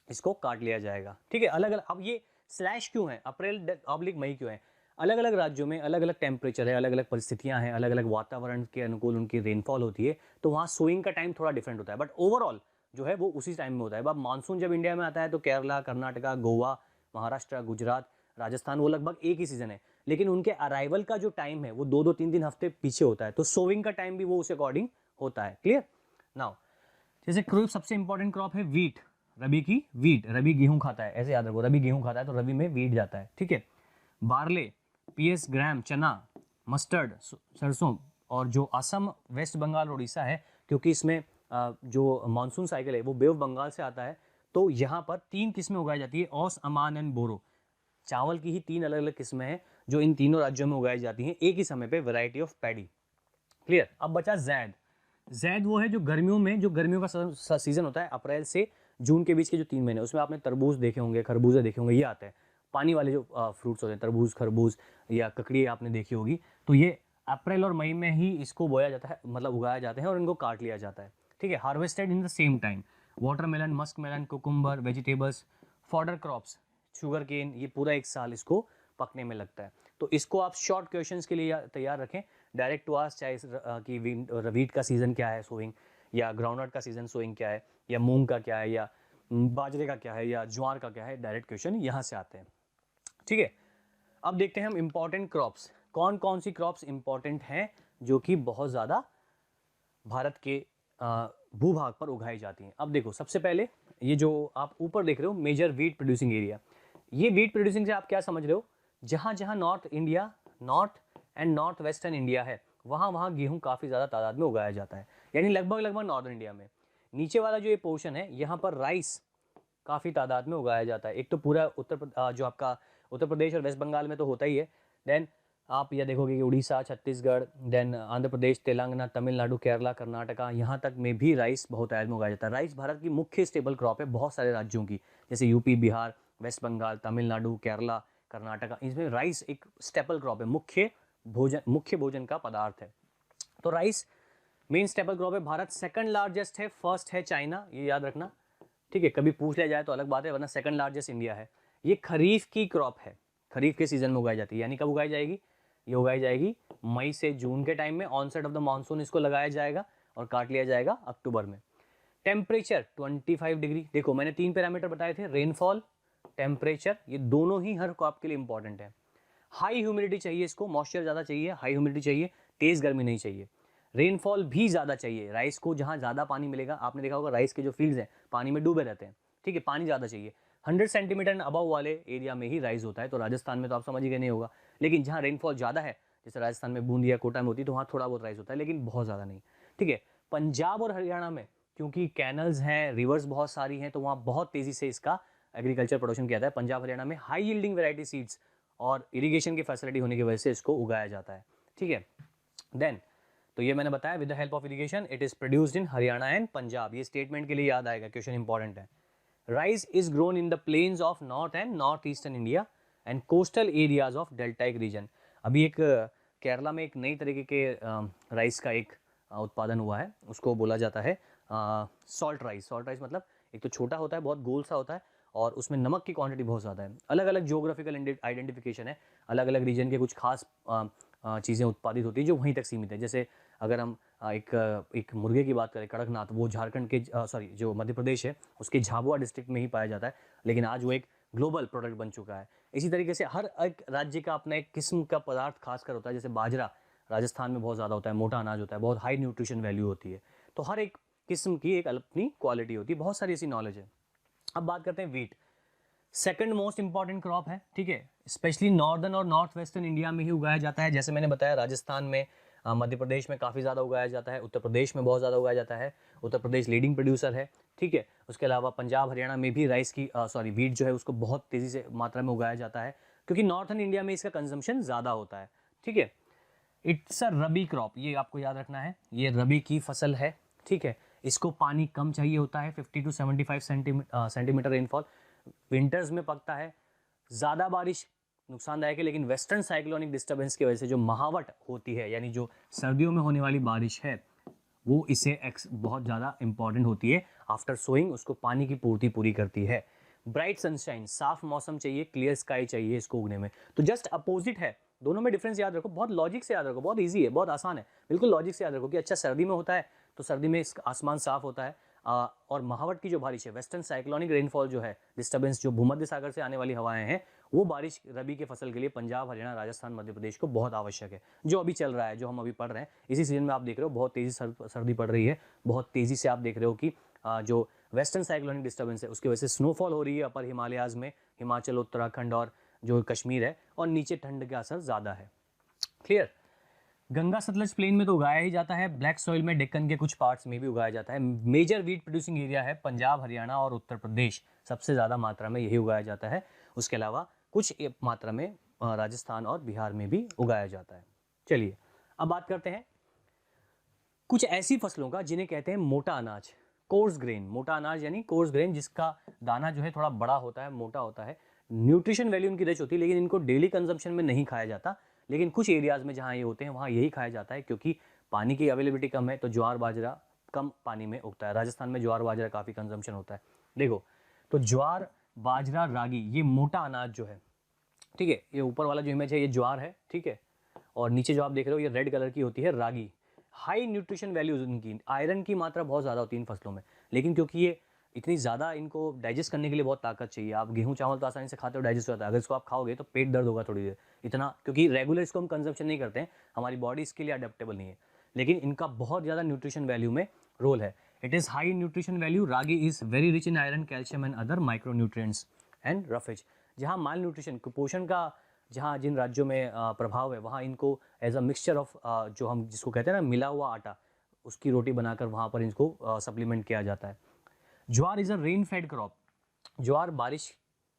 इसको काट लिया जाएगा, ठीक है। अलग अलग, अब ये स्लैश क्यों है, अप्रैल/मई क्यों है? अलग अलग राज्यों में अलग अलग टेम्परेचर है, अलग अलग परिस्थितियां हैं, अलग अलग वातावरण के अनुकूल उनकी रेनफॉल होती है, तो वहाँ सोइंग का टाइम थोड़ा डिफरेंट होता है, बट ओवरऑल जो है वो उसी टाइम में होता है। अब मानसून जब इंडिया में आता है तो केरला, कर्नाटका, गोवा, महाराष्ट्र, गुजरात, राजस्थान, वो लगभग एक ही सीजन है, लेकिन उनके अराइवल का जो टाइम है वो 2-2, 3-3 हफ्ते पीछे होता है, तो सोइंग का टाइम भी वो उस अकॉर्डिंग होता है। क्लियर। नाउ जैसे क्रॉप, सबसे इंपॉर्टेंट क्रॉप है वीट, रबी की वीट, रबी गेहूं खाता है, ऐसे याद रखो, रबी गेहूं खाता है तो रबी में वीट जाता है, ठीक है। बार्ले, पीएस, ग्राम, चना, मस्टर्ड, सरसों, और जो असम, वेस्ट बंगाल, उड़ीसा है, क्योंकि इसमें जो मानसून साइकिल है वो बे ऑफ बंगाल से आता है, तो यहाँ पर 3 किस्में उगाई जाती है, औस, अमान एंड बोरो। चावल की ही 3 अलग अलग किस्में हैं जो इन तीनों राज्यों में उगाई जाती हैं एक ही समय पे, वैरायटी ऑफ पैडी। क्लियर। अब बचा जैद। जैद वो है जो गर्मियों का सीजन होता है, अप्रैल से जून के बीच के जो 3 महीने, उसमें आपने तरबूज देखे होंगे, खरबूजे देखे होंगे, ये आता है पानी वाले जो फ्रूट्स होते हैं, तरबूज, खरबूज या ककड़ी आपने देखी होगी। तो ये अप्रैल और मई में ही इसको बोया जाता है, मतलब उगाया जाता है और इनको काट लिया जाता है, ठीक है। Harvested in the same time. Watermelon, musk melon, cucumber, vegetables, fodder crops, sugar cane, ये पूरा एक साल इसको पकने में लगता है। तो इसको आप शॉर्ट क्वेश्चंस के लिए तैयार रखें, डायरेक्ट टू आस्क, चाहे कि वीट का सीजन क्या है सोइंग, या ग्राउंडनट का सीजन सोइंग क्या है, या मूंग का क्या है, या बाजरे का क्या है, या ज्वार का क्या है, डायरेक्ट क्वेश्चन यहाँ से आते हैं, ठीक है। अब देखते हैं हम इंपॉर्टेंट क्रॉप्स, कौन कौन सी क्रॉप्स इंपॉर्टेंट हैं जो कि बहुत ज़्यादा भारत के भूभाग पर उगाई जाती हैं। अब देखो, सबसे पहले ये जो आप ऊपर देख रहे हो, मेजर वीट प्रोड्यूसिंग एरिया, ये वीट प्रोड्यूसिंग से आप क्या समझ रहे हो? जहाँ जहाँ north and north western India है, वहाँ वहाँ गेहूँ काफ़ी ज़्यादा तादाद में उगाया जाता है, यानी लगभग नॉर्दर्न इंडिया में। नीचे वाला जो ये पोर्शन है, यहाँ पर राइस काफ़ी तादाद में उगाया जाता है। एक तो पूरा जो आपका उत्तर प्रदेश और वेस्ट बंगाल में तो होता ही है, देन आप यह देखोगे कि उड़ीसा, छत्तीसगढ़, देन आंध्र प्रदेश, तेलंगाना, तमिलनाडु, केरला, कर्नाटका, यहाँ तक में भी राइस बहुत तादाद में उगाया जाता है। राइस भारत की मुख्य स्टेबल क्रॉप है बहुत सारे राज्यों की, जैसे यूपी, बिहार, वेस्ट बंगाल, तमिलनाडु, केरला, कर्नाटका, इसमें राइस एक स्टेपल क्रॉप है, मुख्य भोजन का पदार्थ है। तो राइस मेन स्टेपल क्रॉप है। भारत सेकंड लार्जेस्ट है, फर्स्ट है चाइना, ये याद रखना, ठीक है। कभी पूछ लिया जाए तो अलग बात है, वरना सेकंड लार्जेस्ट इंडिया है। ये खरीफ की क्रॉप है, खरीफ के सीजन में उगाई जाती है, यानी कब उगाई जाएगी? ये उगाई जाएगी मई से जून के टाइम में, ऑनसेट ऑफ द मानसून इसको लगाया जाएगा और काट लिया जाएगा अक्टूबर में। टेम्परेचर 25 डिग्री, देखो मैंने 3 पैरामीटर बताए थे, रेनफॉल, टेम्परेचर, ये दोनों ही हर क्रॉप के लिए इंपॉर्टेंट है। हाई ह्यूमिडिटी चाहिए इसको, मॉइस्चर ज़्यादा चाहिए, हाई ह्यूमिडिटी चाहिए, तेज़ गर्मी नहीं चाहिए। रेनफॉल भी ज़्यादा चाहिए, राइस को जहाँ ज़्यादा पानी मिलेगा, आपने देखा होगा राइस के जो फील्ड्स हैं पानी में डूबे रहते हैं, ठीक है, पानी ज़्यादा चाहिए। 100 सेंटीमीटर एंड अबव वाले एरिया में ही राइस होता है, तो राजस्थान में तो आप समझ गए नहीं होगा, लेकिन जहाँ रेनफॉल ज़्यादा है, जैसे राजस्थान में बूंदी कोटा में होती है, तो वहाँ थोड़ा बहुत राइस होता है, लेकिन बहुत ज़्यादा नहीं, ठीक है। पंजाब और हरियाणा में क्योंकि कैनल्स हैं, रिवर्स बहुत सारी हैं, तो वहाँ बहुत तेज़ी से इसका एग्रीकल्चर प्रोडक्शन किया जाता है। पंजाब हरियाणा में हाई यील्डिंग वैरायटी सीड्स और इरिगेशन की फैसिलिटी होने की वजह से इसको उगाया जाता है, ठीक है। देन तो ये मैंने बताया, with the help of irrigation it is produced in Haryana and Punjab. ये स्टेटमेंट के लिए याद आएगा, क्वेश्चन इंपॉर्टेंट है। Rice is grown in the plains of north and north eastern India and coastal areas of deltaic region. अभी एक केरला में एक नई तरीके के राइस का एक उत्पादन हुआ है, उसको बोला जाता है सॉल्ट राइस। सॉल्ट राइस मतलब एक तो छोटा होता है, बहुत गोल सा होता है, और उसमें नमक की क्वांटिटी बहुत ज़्यादा है। अलग अलग जियोग्राफिकल आइडेंटिफिकेशन है, अलग अलग रीजन के कुछ खास चीज़ें उत्पादित होती है जो वहीं तक सीमित है। जैसे अगर हम एक मुर्गे की बात करें, कड़कनाथ, वो झारखंड के जो मध्य प्रदेश है उसके झाबुआ डिस्ट्रिक्ट में ही पाया जाता है, लेकिन आज वो एक ग्लोबल प्रोडक्ट बन चुका है। इसी तरीके से हर एक राज्य का अपना एक किस्म का पदार्थ खासकर होता है। जैसे बाजरा राजस्थान में बहुत ज़्यादा होता है, मोटा अनाज होता है, बहुत हाई न्यूट्रिशन वैल्यू होती है। तो हर एक किस्म की एक अपनी क्वालिटी होती है, बहुत सारी ऐसी नॉलेज है। अब बात करते हैं wheat, second most important crop है, ठीक है। स्पेशली नॉर्दर्न और नॉर्थ वेस्टर्न इंडिया में ही उगाया जाता है। जैसे मैंने बताया, राजस्थान में, मध्य प्रदेश में काफ़ी ज़्यादा उगाया जाता है, उत्तर प्रदेश में बहुत ज़्यादा उगाया जाता है, उत्तर प्रदेश लीडिंग प्रोड्यूसर है, ठीक है। उसके अलावा पंजाब हरियाणा में भी राइस की वीट जो है उसको बहुत तेज़ी से मात्रा में उगाया जाता है, क्योंकि नॉर्थन इंडिया में इसका कंजम्पशन ज़्यादा होता है, ठीक है। इट्स अ रबी क्रॉप, ये आपको याद रखना है, ये रबी की फसल है, ठीक है। इसको पानी कम चाहिए होता है, 50 to 75 सेंटीमीटर रेनफॉल। विंटर्स में पकता है, ज़्यादा बारिश नुकसानदायक है, लेकिन वेस्टर्न साइक्लोनिक डिस्टर्बेंस की वजह से जो महावट होती है, यानी जो सर्दियों में होने वाली बारिश है, वो इसे बहुत ज़्यादा इंपॉर्टेंट होती है। आफ्टर सोइंग उसको पानी की पूर्ति पूरी करती है। ब्राइट सनशाइन, साफ मौसम चाहिए, क्लियर स्काई चाहिए इसको उगने में। तो जस्ट अपोजिट है, दोनों में डिफरेंस याद रखो, बहुत लॉजिक से याद रखो, बहुत ईजी है, बहुत आसान है, बिल्कुल लॉजिक से याद रखो कि अच्छा सर्दी में होता है तो सर्दी में आसमान साफ होता है, और महावट की जो बारिश है, वेस्टर्न साइक्लोनिक रेनफॉल जो है, डिस्टर्बेंस जो भूमध्य सागर से आने वाली हवाएं हैं, वो बारिश रबी के फसल के लिए पंजाब हरियाणा राजस्थान मध्य प्रदेश को बहुत आवश्यक है। जो अभी चल रहा है, जो हम अभी पढ़ रहे हैं, इसी सीजन में आप देख रहे हो बहुत तेज़ी सर्दी पड़ रही है, बहुत तेज़ी से आप देख रहे हो कि जो वेस्टर्न साइक्लोनिक डिस्टर्बेंस है उसकी वजह से स्नोफॉल हो रही है अपर हिमालयाज में, हिमाचल, उत्तराखंड और जो कश्मीर है, और नीचे ठंड का असर ज़्यादा है। क्लियर। गंगा सतलज प्लेन में तो उगाया ही जाता है, ब्लैक सॉइल में डेक्कन के कुछ पार्ट्स में भी उगाया जाता है। मेजर वीट प्रोड्यूसिंग एरिया है पंजाब हरियाणा और उत्तर प्रदेश, सबसे ज़्यादा मात्रा में यही उगाया जाता है। उसके अलावा कुछ मात्रा में राजस्थान और बिहार में भी उगाया जाता है। चलिए अब बात करते हैं कुछ ऐसी फसलों का जिन्हें कहते हैं मोटा अनाज, कोर्स ग्रेन। मोटा अनाज यानी कोर्स ग्रेन, जिसका दाना जो है थोड़ा बड़ा होता है, मोटा होता है, न्यूट्रिशन वैल्यू इनकी रिच होती है, लेकिन इनको डेली कंजम्पशन में नहीं खाया जाता। लेकिन कुछ एरियाज में जहाँ ये होते हैं वहाँ यही खाया जाता है, क्योंकि पानी की अवेलेबिलिटी कम है, तो ज्वार बाजरा कम पानी में उगता है। राजस्थान में ज्वार बाजरा काफ़ी कंजम्पशन होता है। देखो, तो ज्वार बाजरा रागी, ये मोटा अनाज जो है, ठीक है, ये ऊपर वाला जो इमेज है ये ज्वार है, ठीक है, और नीचे जो आप देख रहे हो ये रेड कलर की होती है रागी। हाई न्यूट्रिशन वैल्यूज इनकी, आयरन की मात्रा बहुत ज़्यादा होती है इन फसलों में, लेकिन क्योंकि ये इतनी ज़्यादा, इनको डाइजेस्ट करने के लिए बहुत ताकत चाहिए। आप गेहूं चावल तो आसानी से खाते हो, डाइजेस्ट होता है, अगर इसको आप खाओगे तो पेट दर्द होगा थोड़ी देर, इतना, क्योंकि रेगुलर इसको हम कंजम्पशन नहीं करते हैं, हमारी बॉडी इसके लिए अडेप्टेबल नहीं है, लेकिन इनका बहुत ज़्यादा न्यूट्रिशन वैल्यू में रोल है। It is high nutrition value. Ragi is very rich in iron, calcium and other micro nutrients and roughage. जहाँ माल न्यूट्रिशन, कुपोषण का जहाँ जिन राज्यों में प्रभाव है, वहाँ इनको एज अ मिक्सचर ऑफ जो हम जिसको कहते हैं ना मिला हुआ आटा, उसकी रोटी बनाकर वहाँ पर इनको सप्लीमेंट किया जाता है। Jowar is a rain fed crop. ज्वार बारिश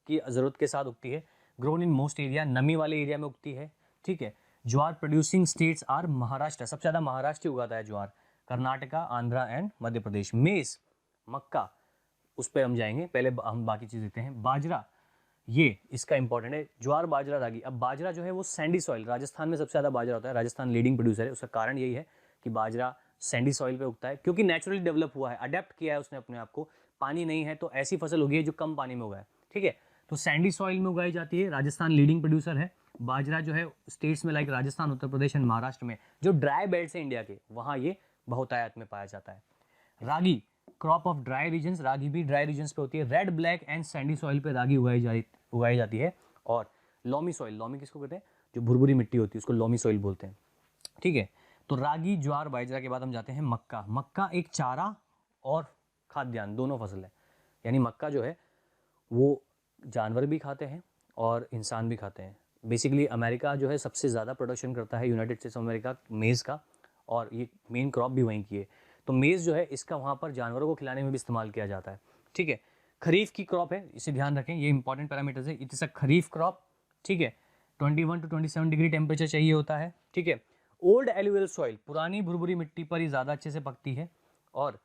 की ज़रूरत के साथ उगती है, ग्रोन इन मोस्ट एरिया, नमी वाले एरिया में उगती है, ठीक है। ज्वार प्रोड्यूसिंग स्टेट्स आर महाराष्ट्र, सबसे ज़्यादा महाराष्ट्र ही उगाता है ज्वार, कर्नाटका, आंध्रा एंड मध्य प्रदेश। मेज़, मक्का, उस पर हम जाएंगे, पहले हम बाकी चीज़ देखते हैं। बाजरा, ये इसका इंपॉर्टेंट है, ज्वार बाजरा रागी। अब बाजरा जो है वो सैंडी सॉइल, राजस्थान में सबसे ज़्यादा बाजरा होता है, राजस्थान लीडिंग प्रोड्यूसर है। उसका कारण यही है कि बाजरा सैंडी सॉइल पे उगता है, क्योंकि नेचुरली डेवलप हुआ है, अडेप्ट किया है उसने अपने आप को। पानी नहीं है तो ऐसी फसल होगी है जो कम पानी में उगा है, ठीक है। तो सैंडी सॉइल में उगाई जाती है, राजस्थान लीडिंग प्रोड्यूसर है। बाजरा जो है स्टेट्स में लाइक राजस्थान, उत्तर प्रदेश एंड महाराष्ट्र में जो ड्राई बेल्ट है इंडिया के, वहाँ ये बहुतायत में पाया जाता है। रागी क्रॉप ऑफ ड्राई रीजन्स, रागी भी ड्राई रीजन्स पे होती है। Red black and Sandy soil पे रागी उगाई जाती है। और लोमी सॉइल, लोमी किसको कहते हैं, जो भुरभुरी मिट्टी होती है उसको लोमी सॉइल बोलते हैं, ठीक है। तो रागी, ज्वार, बाजरा के बाद हम जाते हैं मक्का। मक्का एक चारा और खाद्यान्न दोनों फसल है, यानी मक्का जो है वो जानवर भी खाते हैं और इंसान भी खाते हैं। बेसिकली अमेरिका जो है सबसे ज़्यादा प्रोडक्शन करता है, यूनाइटेड स्टेट्स ऑफ अमेरिका, मेज़ का, और ये मेन क्रॉप भी वहीं की है। तो मेज़ जो है इसका वहाँ पर जानवरों को खिलाने में भी इस्तेमाल किया जाता है, ठीक है। खरीफ की क्रॉप है, इसे ध्यान रखें, ये इंपॉर्टेंट पैरामीटर्स है। It is a kharif crop, ठीक है। 21 to 27 डिग्री टेम्परेचर चाहिए होता है, ठीक है। ओल्ड एलुवियल सॉइल, पुरानी भुरभुरी मिट्टी पर ही ज़्यादा अच्छे से पकती है। और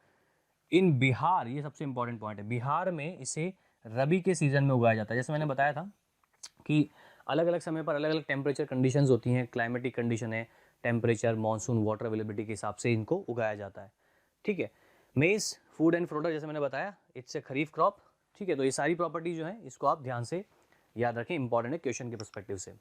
इन बिहार, ये सबसे इंपॉर्टेंट पॉइंट है, बिहार में इसे रबी के सीजन में उगाया जाता है। जैसे मैंने बताया था कि अलग अलग समय पर अलग अलग टेम्परेचर कंडीशंस होती हैं, क्लाइमेटिक कंडीशन है, टेम्परेचर, मानसून, वाटर अवेलेबिलिटी के हिसाब से इनको उगाया जाता है, ठीक है। मेज फूड एंड प्रोडक्ट, जैसे मैंने बताया, इट्स ए खरीफ क्रॉप, ठीक है। तो ये सारी प्रॉपर्टी जो है इसको आप ध्यान से याद रखें, इंपॉर्टेंट है क्वेश्चन के परस्पेक्टिव से।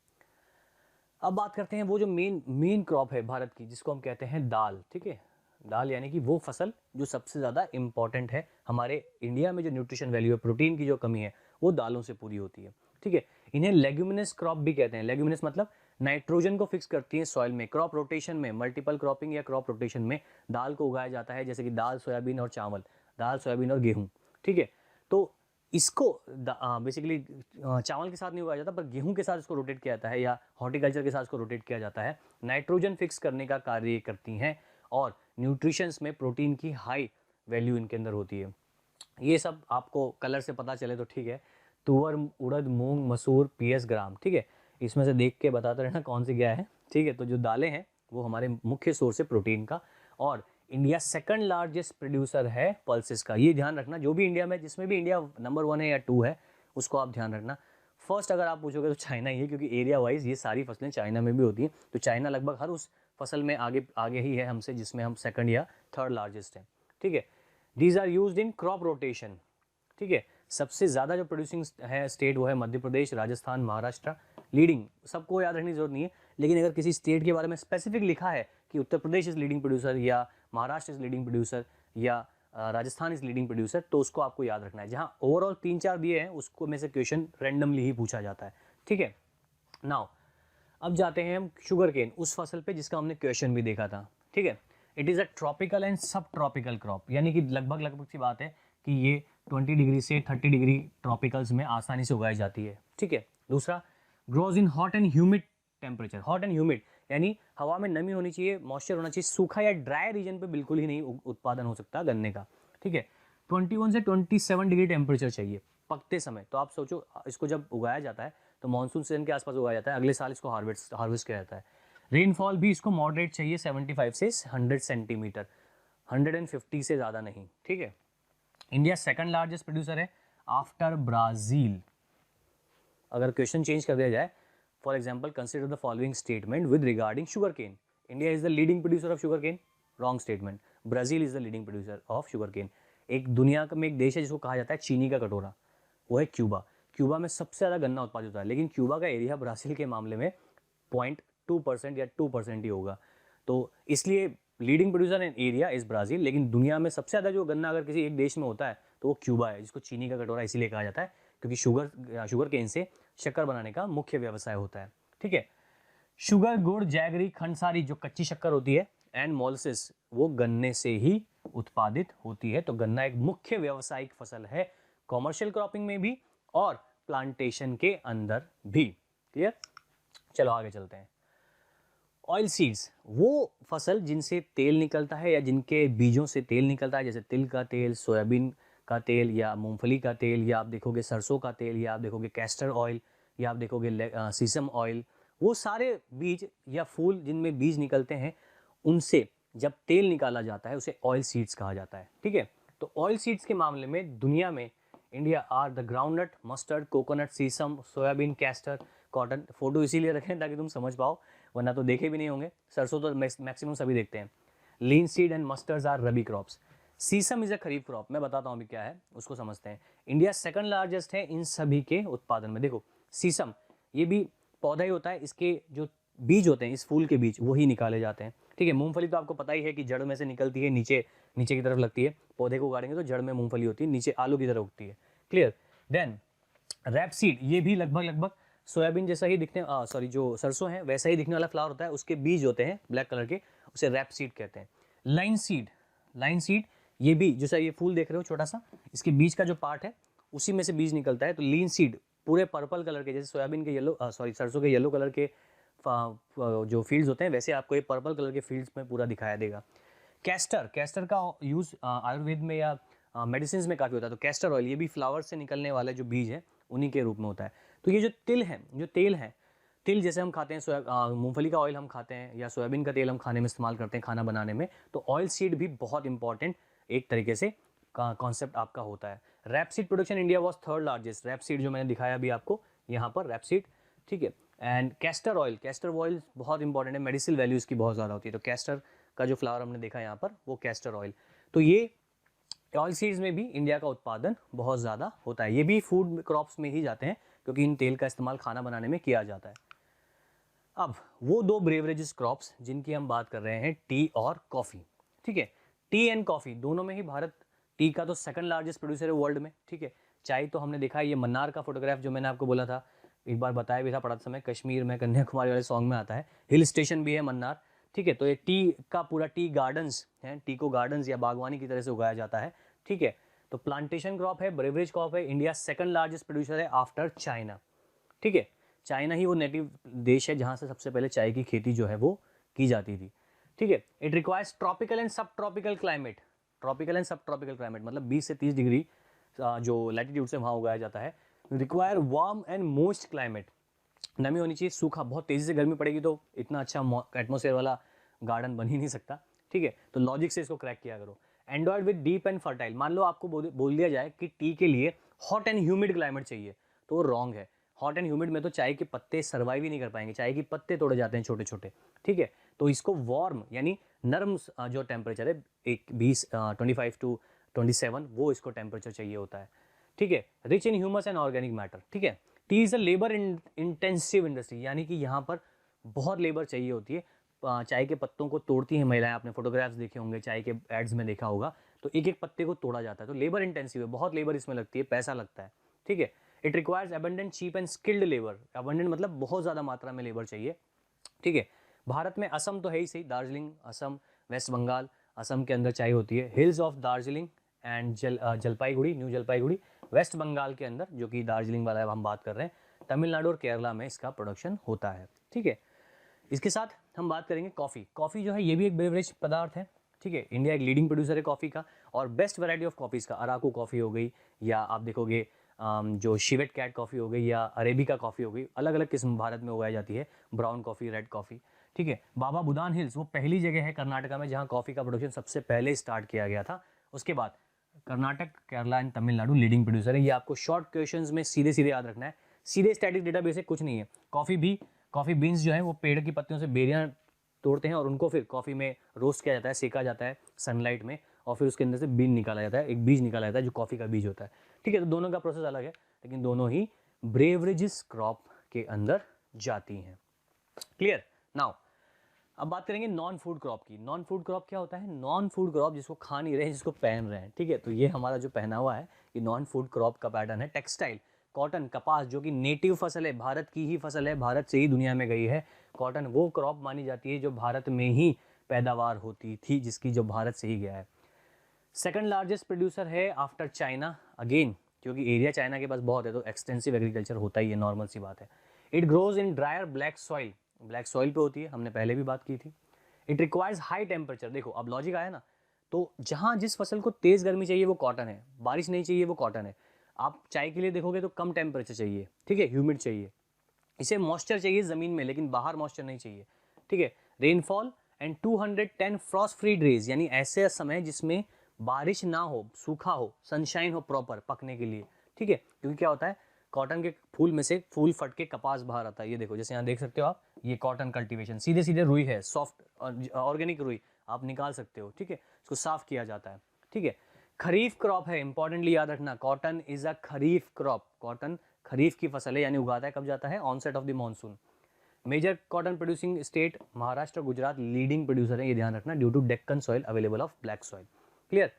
अब बात करते हैं वो जो मेन क्रॉप है भारत की, जिसको हम कहते हैं दाल, ठीक है। दाल यानी कि वो फसल जो सबसे ज़्यादा इंपॉर्टेंट है हमारे इंडिया में, जो न्यूट्रिशन वैल्यू है, प्रोटीन की जो कमी है वो दालों से पूरी होती है, ठीक है। इन्हें लेग्यूमिनस क्रॉप भी कहते हैं। लेग्यूमिनस मतलब नाइट्रोजन को फिक्स करती है सॉइल में। क्रॉप रोटेशन में, मल्टीपल क्रॉपिंग या क्रॉप रोटेशन में दाल को उगाया जाता है, जैसे कि दाल, सोयाबीन और चावल, दाल, सोयाबीन और गेहूँ, ठीक है। तो इसको बेसिकली चावल के साथ नहीं उगाया जाता, पर गेहूं के साथ इसको रोटेट किया जाता है, या हॉर्टिकल्चर के साथ इसको रोटेट किया जाता है। नाइट्रोजन फिक्स करने का कार्य करती हैं और न्यूट्रिशंस में प्रोटीन की हाई वैल्यू इनके अंदर होती है। ये सब आपको कलर से पता चले तो ठीक है। तुअर, उड़द, मूंग, मसूर, PS ग्राम, ठीक है। इसमें से देख के बताते रहना कौन सी क्या है, ठीक है। तो जो दालें हैं वो हमारे मुख्य सोर्स है प्रोटीन का। और इंडिया सेकंड लार्जेस्ट प्रोड्यूसर है पल्सेस का, ये ध्यान रखना। जो भी इंडिया में, जिसमें भी इंडिया नंबर 1 है या 2 है, उसको आप ध्यान रखना। फर्स्ट अगर आप पूछोगे तो चाइना ही है, क्योंकि एरिया वाइज ये सारी फसलें चाइना में भी होती हैं। तो चाइना लगभग हर उस फसल में आगे ही है हमसे, जिसमें हम सेकंड या थर्ड लार्जेस्ट हैं, ठीक है। These are used in crop rotation, ठीक है। सबसे ज़्यादा जो प्रोड्यूसिंग है स्टेट वो है मध्य प्रदेश, राजस्थान, महाराष्ट्र। लीडिंग सबको याद रखने की जरूरत नहीं है, लेकिन अगर किसी स्टेट के बारे में स्पेसिफिक लिखा है कि Uttar Pradesh is leading producer, या महाराष्ट्र इज लीडिंग प्रोड्यूसर, या राजस्थान इज लीडिंग प्रोड्यूसर, तो उसको आपको याद रखना है। जहाँ ओवरऑल 3-4 दिए हैं उसको में से क्वेश्चन रैंडमली ही पूछा जाता है, ठीक है। नाउ अब जाते हैं हम शुगर केन, उस फसल पे जिसका हमने क्वेश्चन भी देखा था, ठीक है। It is a tropical and सब ट्रॉपिकल क्रॉप, यानी कि लगभग सी बात है कि ये 20 डिग्री से 30 डिग्री ट्रॉपिकल्स में आसानी से उगाई जाती है, ठीक है। दूसरा, grows in hot and humid temperature. Hot and humid यानी हवा में नमी होनी चाहिए, मॉइस्चर होना चाहिए। सूखा या ड्राई रीजन पे बिल्कुल ही नहीं उत्पादन हो सकता गन्ने का, ठीक है। 21 से 27 डिग्री टेम्परेचर चाहिए पकते समय। तो आप सोचो, इसको जब उगाया जाता है तो मानसून सीजन के आसपास उगाया जाता है, अगले साल इसको हार्वेस्ट किया जाता है। रेनफॉल भी इसको मॉडरेट चाहिए, 75 से 100 सेंटीमीटर, 150 से ज़्यादा नहीं, ठीक है। इंडिया सेकंड लार्जेस्ट प्रोड्यूसर है आफ्टर ब्राज़ील। अगर क्वेश्चन चेंज कर दिया जाए, for example consider the following statement with regarding sugar cane. India is the leading producer of sugar cane, wrong statement. Brazil is the leading producer of sugar cane. एक दुनिया में एक देश है जिसको कहा जाता है चीनी का कटोरा, वो है क्यूबा। क्यूबा में सबसे ज़्यादा गन्ना उत्पादित होता है, लेकिन क्यूबा का एरिया ब्राज़ील के मामले में 0.2% या 2% ही होगा। तो इसलिए leading producer in area is Brazil, लेकिन दुनिया में सबसे ज़्यादा जो गन्ना अगर किसी एक देश में होता है तो वो क्यूबा है, जिसको चीनी का कटोरा इसीलिए कहा जाता है, क्योंकि शुगर केन से शक्कर बनाने का मुख्य व्यवसाय होता है, ठीक है। शुगर, गुड़, जैगरी, खंडसारी जो कच्ची शक्कर होती है, एंड मोलसिस, वो गन्ने से ही उत्पादित होती है। तो गन्ना एक मुख्य व्यावसायिक फसल है, कॉमर्शियल क्रॉपिंग में भी और प्लांटेशन के अंदर भी। क्लियर? चलो आगे चलते हैं। ऑयल सीड्स, वो फसल जिनसे तेल निकलता है या जिनके बीजों से तेल निकलता है, जैसे तिल का तेल, सोयाबीन का तेल, या मूंगफली का तेल, या आप देखोगे सरसों का तेल, या आप देखोगे कैस्टर ऑयल, या आप देखोगे सीसम ऑयल। वो सारे बीज या फूल जिनमें बीज निकलते हैं, उनसे जब तेल निकाला जाता है उसे ऑयल सीड्स कहा जाता है, ठीक है। तो ऑयल सीड्स के मामले में दुनिया में India are the groundnut, mustard, coconut, sesame, soybean, castor, cotton. Photo इसीलिए रखें ताकि तुम समझ पाओ, वरना तो देखे भी नहीं होंगे। सरसों तो मैक्सिमम सभी देखते हैं। Linseed and mustards are rabi crops. Sesame is a kharif crop, मैं बताता हूँ अभी क्या है, उसको समझते हैं। इंडिया सेकंड लार्जेस्ट है इन सभी के उत्पादन में। देखो सीसम ये भी पौधा ही होता है, इसके जो बीज होते हैं, इस फूल के बीज वही निकाले जाते हैं, ठीक है। मूंगफली तो आपको पता ही है कि जड़ में से निकलती है, नीचे नीचे की तरफ लगती है। पौधे को उगाड़ेंगे तो जड़ में मूंगफली होती है, नीचे आलू की तरह उगती है। क्लियर। देन रैपसीड, ये भी लगभग लगभग सोयाबीन जैसा ही दिखने, सॉरी जो सरसों है वैसा ही दिखने वाला फ्लावर होता है, उसके बीज होते हैं ब्लैक कलर के, उसे रैपसीड कहते हैं। लाइन सीड, लाइन सीड ये भी जैसा ये फूल देख रहे हो छोटा सा, इसके बीज का जो पार्ट है उसी में से बीज निकलता है। तो लीन सीड पूरे पर्पल कलर के, जैसे सोयाबीन के येलो, सॉरी सरसों के येलो कलर के जो फील्ड्स होते हैं, वैसे आपको ये पर्पल कलर के फील्ड्स में पूरा दिखाया देगा। कैस्टर, कैस्टर का यूज़ आयुर्वेद में या मेडिसिन में काफ़ी होता है। तो कैस्टर ऑयल ये भी फ्लावर से निकलने वाले जो बीज है उन्हीं के रूप में होता है। तो ये जो तिल है, जो तेल है, तिल जैसे हम खाते हैं, मूंगफली का ऑयल हम खाते हैं या सोयाबीन का तेल हम खाने में इस्तेमाल करते हैं खाना बनाने में, तो ऑयल सीड भी बहुत इंपॉर्टेंट एक तरीके से कॉन्सेप्ट आपका होता है। Rapeseed production India was third largest, rapeseed जो मैंने दिखाया अभी आपको यहाँ पर रैपसीड, ठीक है। And castor oil, castor oil बहुत इंपॉर्टेंट है, मेडिसिनल वैल्यू इसकी बहुत ज़्यादा होती है। तो कैस्टर का जो फ्लावर हमने देखा यहाँ पर वो कैस्टर ऑयल। तो ये ऑयल सीड्स में भी इंडिया का उत्पादन बहुत ज़्यादा होता है। ये भी फूड क्रॉप्स में ही जाते हैं क्योंकि इन तेल का इस्तेमाल खाना बनाने में किया जाता है। अब वो दो ब्रेवरेजेस क्रॉप्स जिनकी हम बात कर रहे हैं, टी और कॉफ़ी, ठीक है। टी एंड कॉफ़ी दोनों में ही भारत टी का तो सेकंड लार्जेस्ट प्रोड्यूसर है वर्ल्ड में, ठीक है। चाय तो हमने देखा है, ये मन्नार का फोटोग्राफ जो मैंने आपको बोला था, एक बार बताया भी था पढ़ाते समय, कश्मीर में कन्याकुमारी वाले सॉन्ग में आता है, हिल स्टेशन भी है मन्नार, ठीक है। तो ये टी का पूरा टी गार्डन्स हैं, टी को गार्डन्स या बागवानी की तरह से उगाया जाता है, ठीक है। तो प्लांटेशन क्रॉप है, ब्रेवरेज क्रॉप है, इंडिया सेकंड लार्जेस्ट प्रोड्यूसर है आफ्टर चाइना, ठीक है। चाइना ही वो नेटिव देश है जहाँ से सबसे पहले चाय की खेती जो है वो की जाती थी, ठीक है। इट रिक्वायर्स ट्रॉपिकल एंड सब ट्रॉपिकल क्लाइमेट, ट्रॉपिकल एंड सब ट्रॉपिकल क्लाइमेट मतलब 20 से 30 डिग्री जो लैटिट्यूड से वहाँ उगाया जाता है। Require warm and moist climate, नमी होनी चाहिए, सूखा, बहुत तेज़ी से गर्मी पड़ेगी तो इतना अच्छा एटमोसफेयर वाला गार्डन बन ही नहीं सकता, ठीक है। तो लॉजिक से इसको क्रैक किया करो। Android with deep and fertile, मान लो आपको बोल दिया जाए कि टी के लिए हॉट एंड ह्यूमिड क्लाइमेट चाहिए, तो वो रॉन्ग है। हॉट एंड ह्यूमिड में तो चाय के पत्ते सर्वाइव ही नहीं कर पाएंगे, चाय के पत्ते तोड़े जाते हैं छोटे छोटे, ठीक है। तो इसको वार्म यानी नर्म जो टेम्परेचर है, एक 25 टू 27, वो इसको टेम्परेचर चाहिए होता है, ठीक है। Rich in humus and organic matter, ठीक है। T is a labour intensive industry, यानी कि यहाँ पर बहुत लेबर चाहिए होती है। चाय के पत्तों को तोड़ती हैं महिलाएं, आपने फोटोग्राफ्स देखे होंगे, चाय के एड्स में देखा होगा, तो एक एक पत्ते को तोड़ा जाता है। तो लेबर इंटेंसिव है, बहुत लेबर इसमें लगती है, पैसा लगता है, ठीक है। It requires abundant cheap and skilled labour, abundant मतलब बहुत ज़्यादा मात्रा में लेबर चाहिए, ठीक है। भारत में असम तो है ही सही, दार्जिलिंग, असम, वेस्ट बंगाल, असम के अंदर चाय होती है। Hills of Darjeeling and Jalpaiguri, new Jalpaiguri west Bengal के अंदर, जो कि दार्जिलिंग वाला हम बात कर रहे हैं। तमिलनाडु और केरला में इसका प्रोडक्शन होता है, ठीक है। इसके साथ हम बात करेंगे कॉफ़ी। कॉफ़ी जो है ये भी एक बेवरेज पदार्थ है, ठीक है। इंडिया एक लीडिंग प्रोड्यूसर है कॉफ़ी का, और बेस्ट वैरायटी ऑफ कॉफ़ीज़ का अराकू कॉफ़ी हो गई, या आप देखोगे जो शिवेट कैट कॉफ़ी हो गई, या अरेबिका कॉफ़ी हो गई, अलग अलग किस्म भारत में उगाई जाती है। ब्राउन कॉफ़ी, रेड कॉफ़ी, ठीक है। बाबा बुदान हिल्स वो पहली जगह है कर्नाटका में जहाँ कॉफ़ी का प्रोडक्शन सबसे पहले स्टार्ट किया गया था। उसके बाद Karnataka, Kerala and Tamil Nadu leading producer है। ये आपको शॉर्ट क्वेश्चंस में सीधे सीधे याद रखना है, सीधे स्टैटिक डेटाबेस है, कुछ नहीं है। कॉफ़ी बीन्स जो है वो पेड़ की पत्तियों से बेरियां तोड़ते हैं और उनको फिर कॉफ़ी में रोस्ट किया जाता है, सेका जाता है सनलाइट में, और फिर उसके अंदर से बीन निकाला जाता है, एक बीज निकाला जाता है जो कॉफ़ी का बीज होता है, ठीक है। तो दोनों का प्रोसेस अलग है, लेकिन दोनों ही ब्रेवरेजेस क्रॉप के अंदर जाती हैं। क्लियर। नाउ अब बात करेंगे नॉन फूड क्रॉप की। नॉन फूड क्रॉप क्या होता है? नॉन फूड क्रॉप जिसको खा नहीं रहे, जिसको पहन रहे हैं, ठीक है। तो ये हमारा जो पहनावा है ये नॉन फूड क्रॉप का पैटर्न है। टेक्सटाइल, कॉटन, कपास, जो कि नेटिव फसल है, भारत की ही फसल है, भारत से ही दुनिया में गई है। कॉटन वो क्रॉप मानी जाती है जो भारत में ही पैदावार होती थी, जिसकी जो भारत से ही गया है। सेकंड लार्जेस्ट प्रोड्यूसर है आफ्टर चाइना, अगेन क्योंकि एरिया चाइना के पास बहुत है तो एक्सटेंसिव एग्रीकल्चर होता ही है, नॉर्मल सी बात है। It grows in dryer black soil, black soil पे होती है, हमने पहले भी बात की थी। इट रिक्वायर्स हाई टेम्परेचर, देखो अब लॉजिक आया ना, तो जहाँ जिस फसल को तेज़ गर्मी चाहिए वो कॉटन है, बारिश नहीं चाहिए वो कॉटन है। आप चाय के लिए देखोगे तो कम टेम्परेचर चाहिए, ठीक है, ह्यूमिड चाहिए, इसे मॉइस्चर चाहिए ज़मीन में, लेकिन बाहर मॉइस्चर नहीं चाहिए, ठीक है। Rainfall and 210 Frost free days, यानी ऐसे समय जिसमें बारिश ना हो, सूखा हो, सनशाइन हो प्रॉपर पकने के लिए, ठीक है। क्योंकि क्या होता है, कॉटन के फूल में से फूल फट के कपास बाहर आता है। ये देखो, जैसे यहाँ देख सकते हो आप, ये कॉटन कल्टीवेशन, सीधे सीधे रुई है, सॉफ्ट ऑर्गेनिक रुई आप निकाल सकते हो, ठीक है। इसको साफ किया जाता है, ठीक है। खरीफ क्रॉप है, इंपॉर्टेंटली याद रखना, cotton is a kharif crop, cotton खरीफ की फसल है, यानी उगाता है कब जाता है, onset of the monsoon. Major cotton producing state Maharashtra Gujarat leading producer है, ये ध्यान रखना, due to Deccan soil available of black soil. Clear,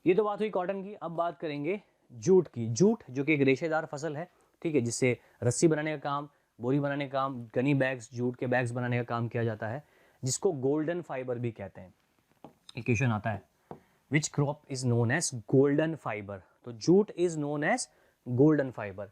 ये तो बात हुई कॉटन की। अब बात करेंगे जूट की। जूट जो कि एक रेशेदार फसल है, ठीक है, जिससे रस्सी बनाने का काम, बोरी बनाने का काम, गनी बैग्स, जूट के बैग्स बनाने का काम किया जाता है, जिसको गोल्डन फाइबर भी कहते हैं। एक क्वेश्चन आता है, which crop is known as golden fibre, तो jute is known as golden fibre.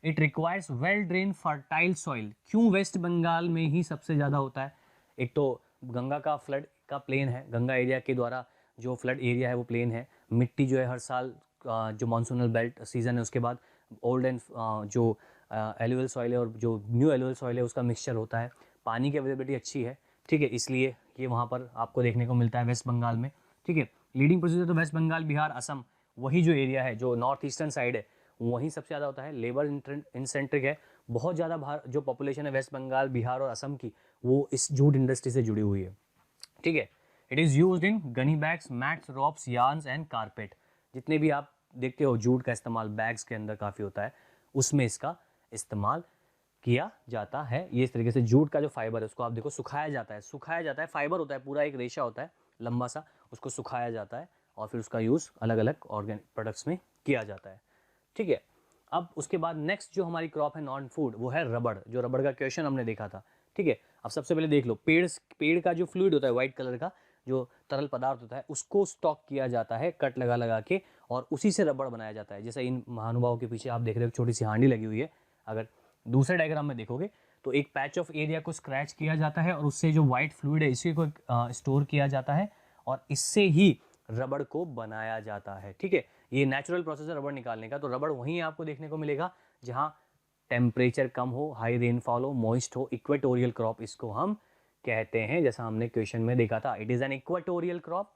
It requires well drain fertile soil. क्यों वेस्ट बंगाल में ही सबसे ज़्यादा होता है? एक तो गंगा का फ्लड का प्लेन है, गंगा एरिया के द्वारा जो फ्लड एरिया है वो प्लेन है। मिट्टी जो है हर साल जो मानसूनल बेल्ट सीजन है उसके बाद ओल्ड एंड जो एलुअल सॉइल है और जो न्यू एलुअल सॉइल है उसका मिक्सचर होता है। पानी की अवेलेबिलिटी अच्छी है, ठीक है, इसलिए ये वहाँ पर आपको देखने को मिलता है वेस्ट बंगाल में, ठीक है। लीडिंग प्रोड्यूसर तो वेस्ट बंगाल, बिहार, असम, वही जो एरिया है जो नॉर्थ ईस्टर्न साइड है वहीं सबसे ज़्यादा होता है। लेबर इंसेंट्रिक है, बहुत ज़्यादा जो पॉपुलेशन है वेस्ट बंगाल, बिहार और असम की, वो इस जूट इंडस्ट्री से जुड़ी हुई है, ठीक है। It is used in Ghani bags, mats, ropes, yarns and carpet. जितने भी आप देखते हो जूट का इस्तेमाल बैग्स के अंदर काफ़ी होता है, उसमें इसका इस्तेमाल किया जाता है। ये इस तरीके से जूट का जो फाइबर है उसको आप देखो सुखाया जाता है, फाइबर होता है, पूरा एक रेशा होता है लंबा सा, उसको सुखाया जाता है और फिर उसका यूज़ अलग अलग ऑर्गेनिक प्रोडक्ट्स में किया जाता है, ठीक है। अब उसके बाद नेक्स्ट जो हमारी क्रॉप है नॉन फूड, वो है रबड़। जो रबड़ का क्वेश्चन हमने देखा था, ठीक है। अब सबसे पहले देख लो, पेड़ का जो फ्लूइड होता है व्हाइट कलर का, जो तरल पदार्थ होता है, उसको स्टॉक किया जाता है कट लगा लगा के, और उसी से रबड़ बनाया जाता है। जैसे इन महानुभावों के पीछे आप देख रहे हो छोटी सी हांडी लगी हुई है, अगर दूसरे डायग्राम में देखोगे तो एक पैच ऑफ एरिया को स्क्रैच किया जाता है और उससे जो व्हाइट फ्लूइड है इसी को स्टोर किया जाता है और इससे ही रबड़ को बनाया जाता है, ठीक है। ये नेचुरल प्रोसेस है रबड़ निकालने का। तो रबड़ वहीं आपको देखने को मिलेगा जहाँ टेम्परेचर कम हो, हाई रेनफॉल हो, मॉइस्ट हो, इक्वेटोरियल क्रॉप इसको हम कहते हैं, जैसा हमने क्वेश्चन में देखा था। It is an equatorial crop,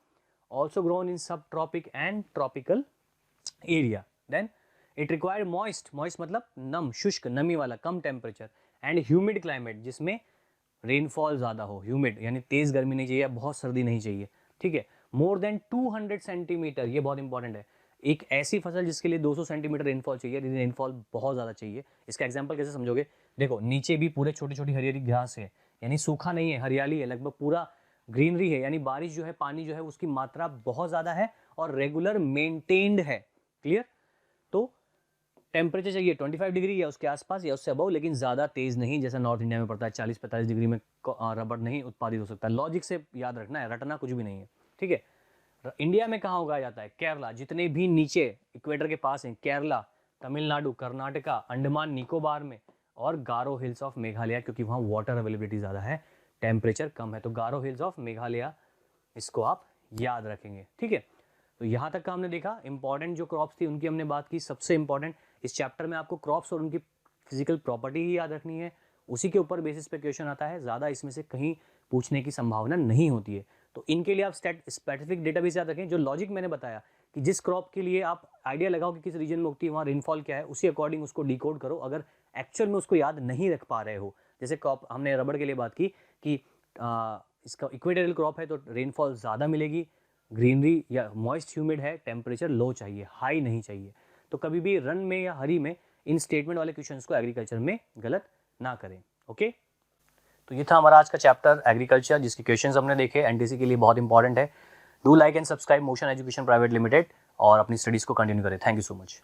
also grown in sub tropic and tropical area. Then it require moist मतलब नम, शुष्क, नमी वाला, कम टेम्परेचर, एंड ह्यूमिड क्लाइमेट, जिसमें रेनफॉल ज़्यादा हो, ह्यूमिड यानी तेज़ गर्मी नहीं चाहिए, बहुत सर्दी नहीं चाहिए, ठीक है। मोर देन 200 सेंटीमीटर, ये बहुत इंपॉर्टेंट है। एक ऐसी फसल जिसके लिए 200 सेंटीमीटर रेनफॉल चाहिए, रेनफॉल बहुत ज़्यादा चाहिए। इसका एग्जांपल कैसे समझोगे? देखो नीचे भी पूरे छोटी छोटी हरी घास है, यानी सूखा नहीं है, हरियाली है, लगभग पूरा ग्रीनरी है, यानी बारिश जो है, पानी जो है, उसकी मात्रा बहुत ज़्यादा है और रेगुलर मेंटेन्ड है। क्लियर? तो टेम्परेचर चाहिए 25 डिग्री या उसके आसपास या उससे अबव, लेकिन ज़्यादा तेज़ नहीं, जैसा नॉर्थ इंडिया में पड़ता है 40-45 डिग्री में रबड़ नहीं उत्पादित हो सकता। लॉजिक से याद रखना है, रटना कुछ भी नहीं है, ठीक है। इंडिया में कहाँ उगाया जाता है? केरला, जितने भी नीचे इक्वेटर के पास हैं, केरला, तमिलनाडु, कर्नाटका, अंडमान निकोबार में, और गारो हिल्स ऑफ मेघालय, क्योंकि वहाँ वाटर अवेलेबिलिटी ज़्यादा है, टेम्परेचर कम है। तो गारो हिल्स ऑफ मेघालय, इसको आप याद रखेंगे, ठीक है। तो यहाँ तक का हमने देखा, इंपॉर्टेंट जो क्रॉप्स थी उनकी हमने बात की। सबसे इंपॉर्टेंट इस चैप्टर में आपको क्रॉप्स और उनकी फिजिकल प्रॉपर्टी ही याद रखनी है, उसी के ऊपर बेसिस पे क्वेश्चन आता है, ज़्यादा इसमें से कहीं पूछने की संभावना नहीं होती है। तो इनके लिए आप स्पेसिफिक डेटाबेस याद रखें। जो लॉजिक मैंने बताया कि जिस क्रॉप के लिए आप आइडिया लगाओ कि किस रीजन में उगती है, वहाँ रेनफॉल क्या है, उसी अकॉर्डिंग उसको डिकोड करो। अगर एक्चुअल में उसको याद नहीं रख पा रहे हो, जैसे क्रॉप हमने रबड़ के लिए बात की कि इसका इक्वेटोरियल क्रॉप है तो रेनफॉल ज़्यादा मिलेगी, ग्रीनरी या मॉइस्ट ह्यूमिड है, टेम्परेचर लो चाहिए, हाई नहीं चाहिए। तो कभी भी रन में या हरी में इन स्टेटमेंट वाले क्वेश्चंस को एग्रीकल्चर में गलत ना करें, ओके। तो ये था हमारा आज का चैप्टर एग्रीकल्चर, जिसके क्वेश्चंस हमने देखे, एनटीसी के लिए बहुत इंपॉर्टेंट है। Do like and subscribe motion education private limited और अपनी स्टडीज़ को कंटिन्यू करें। Thank you so much.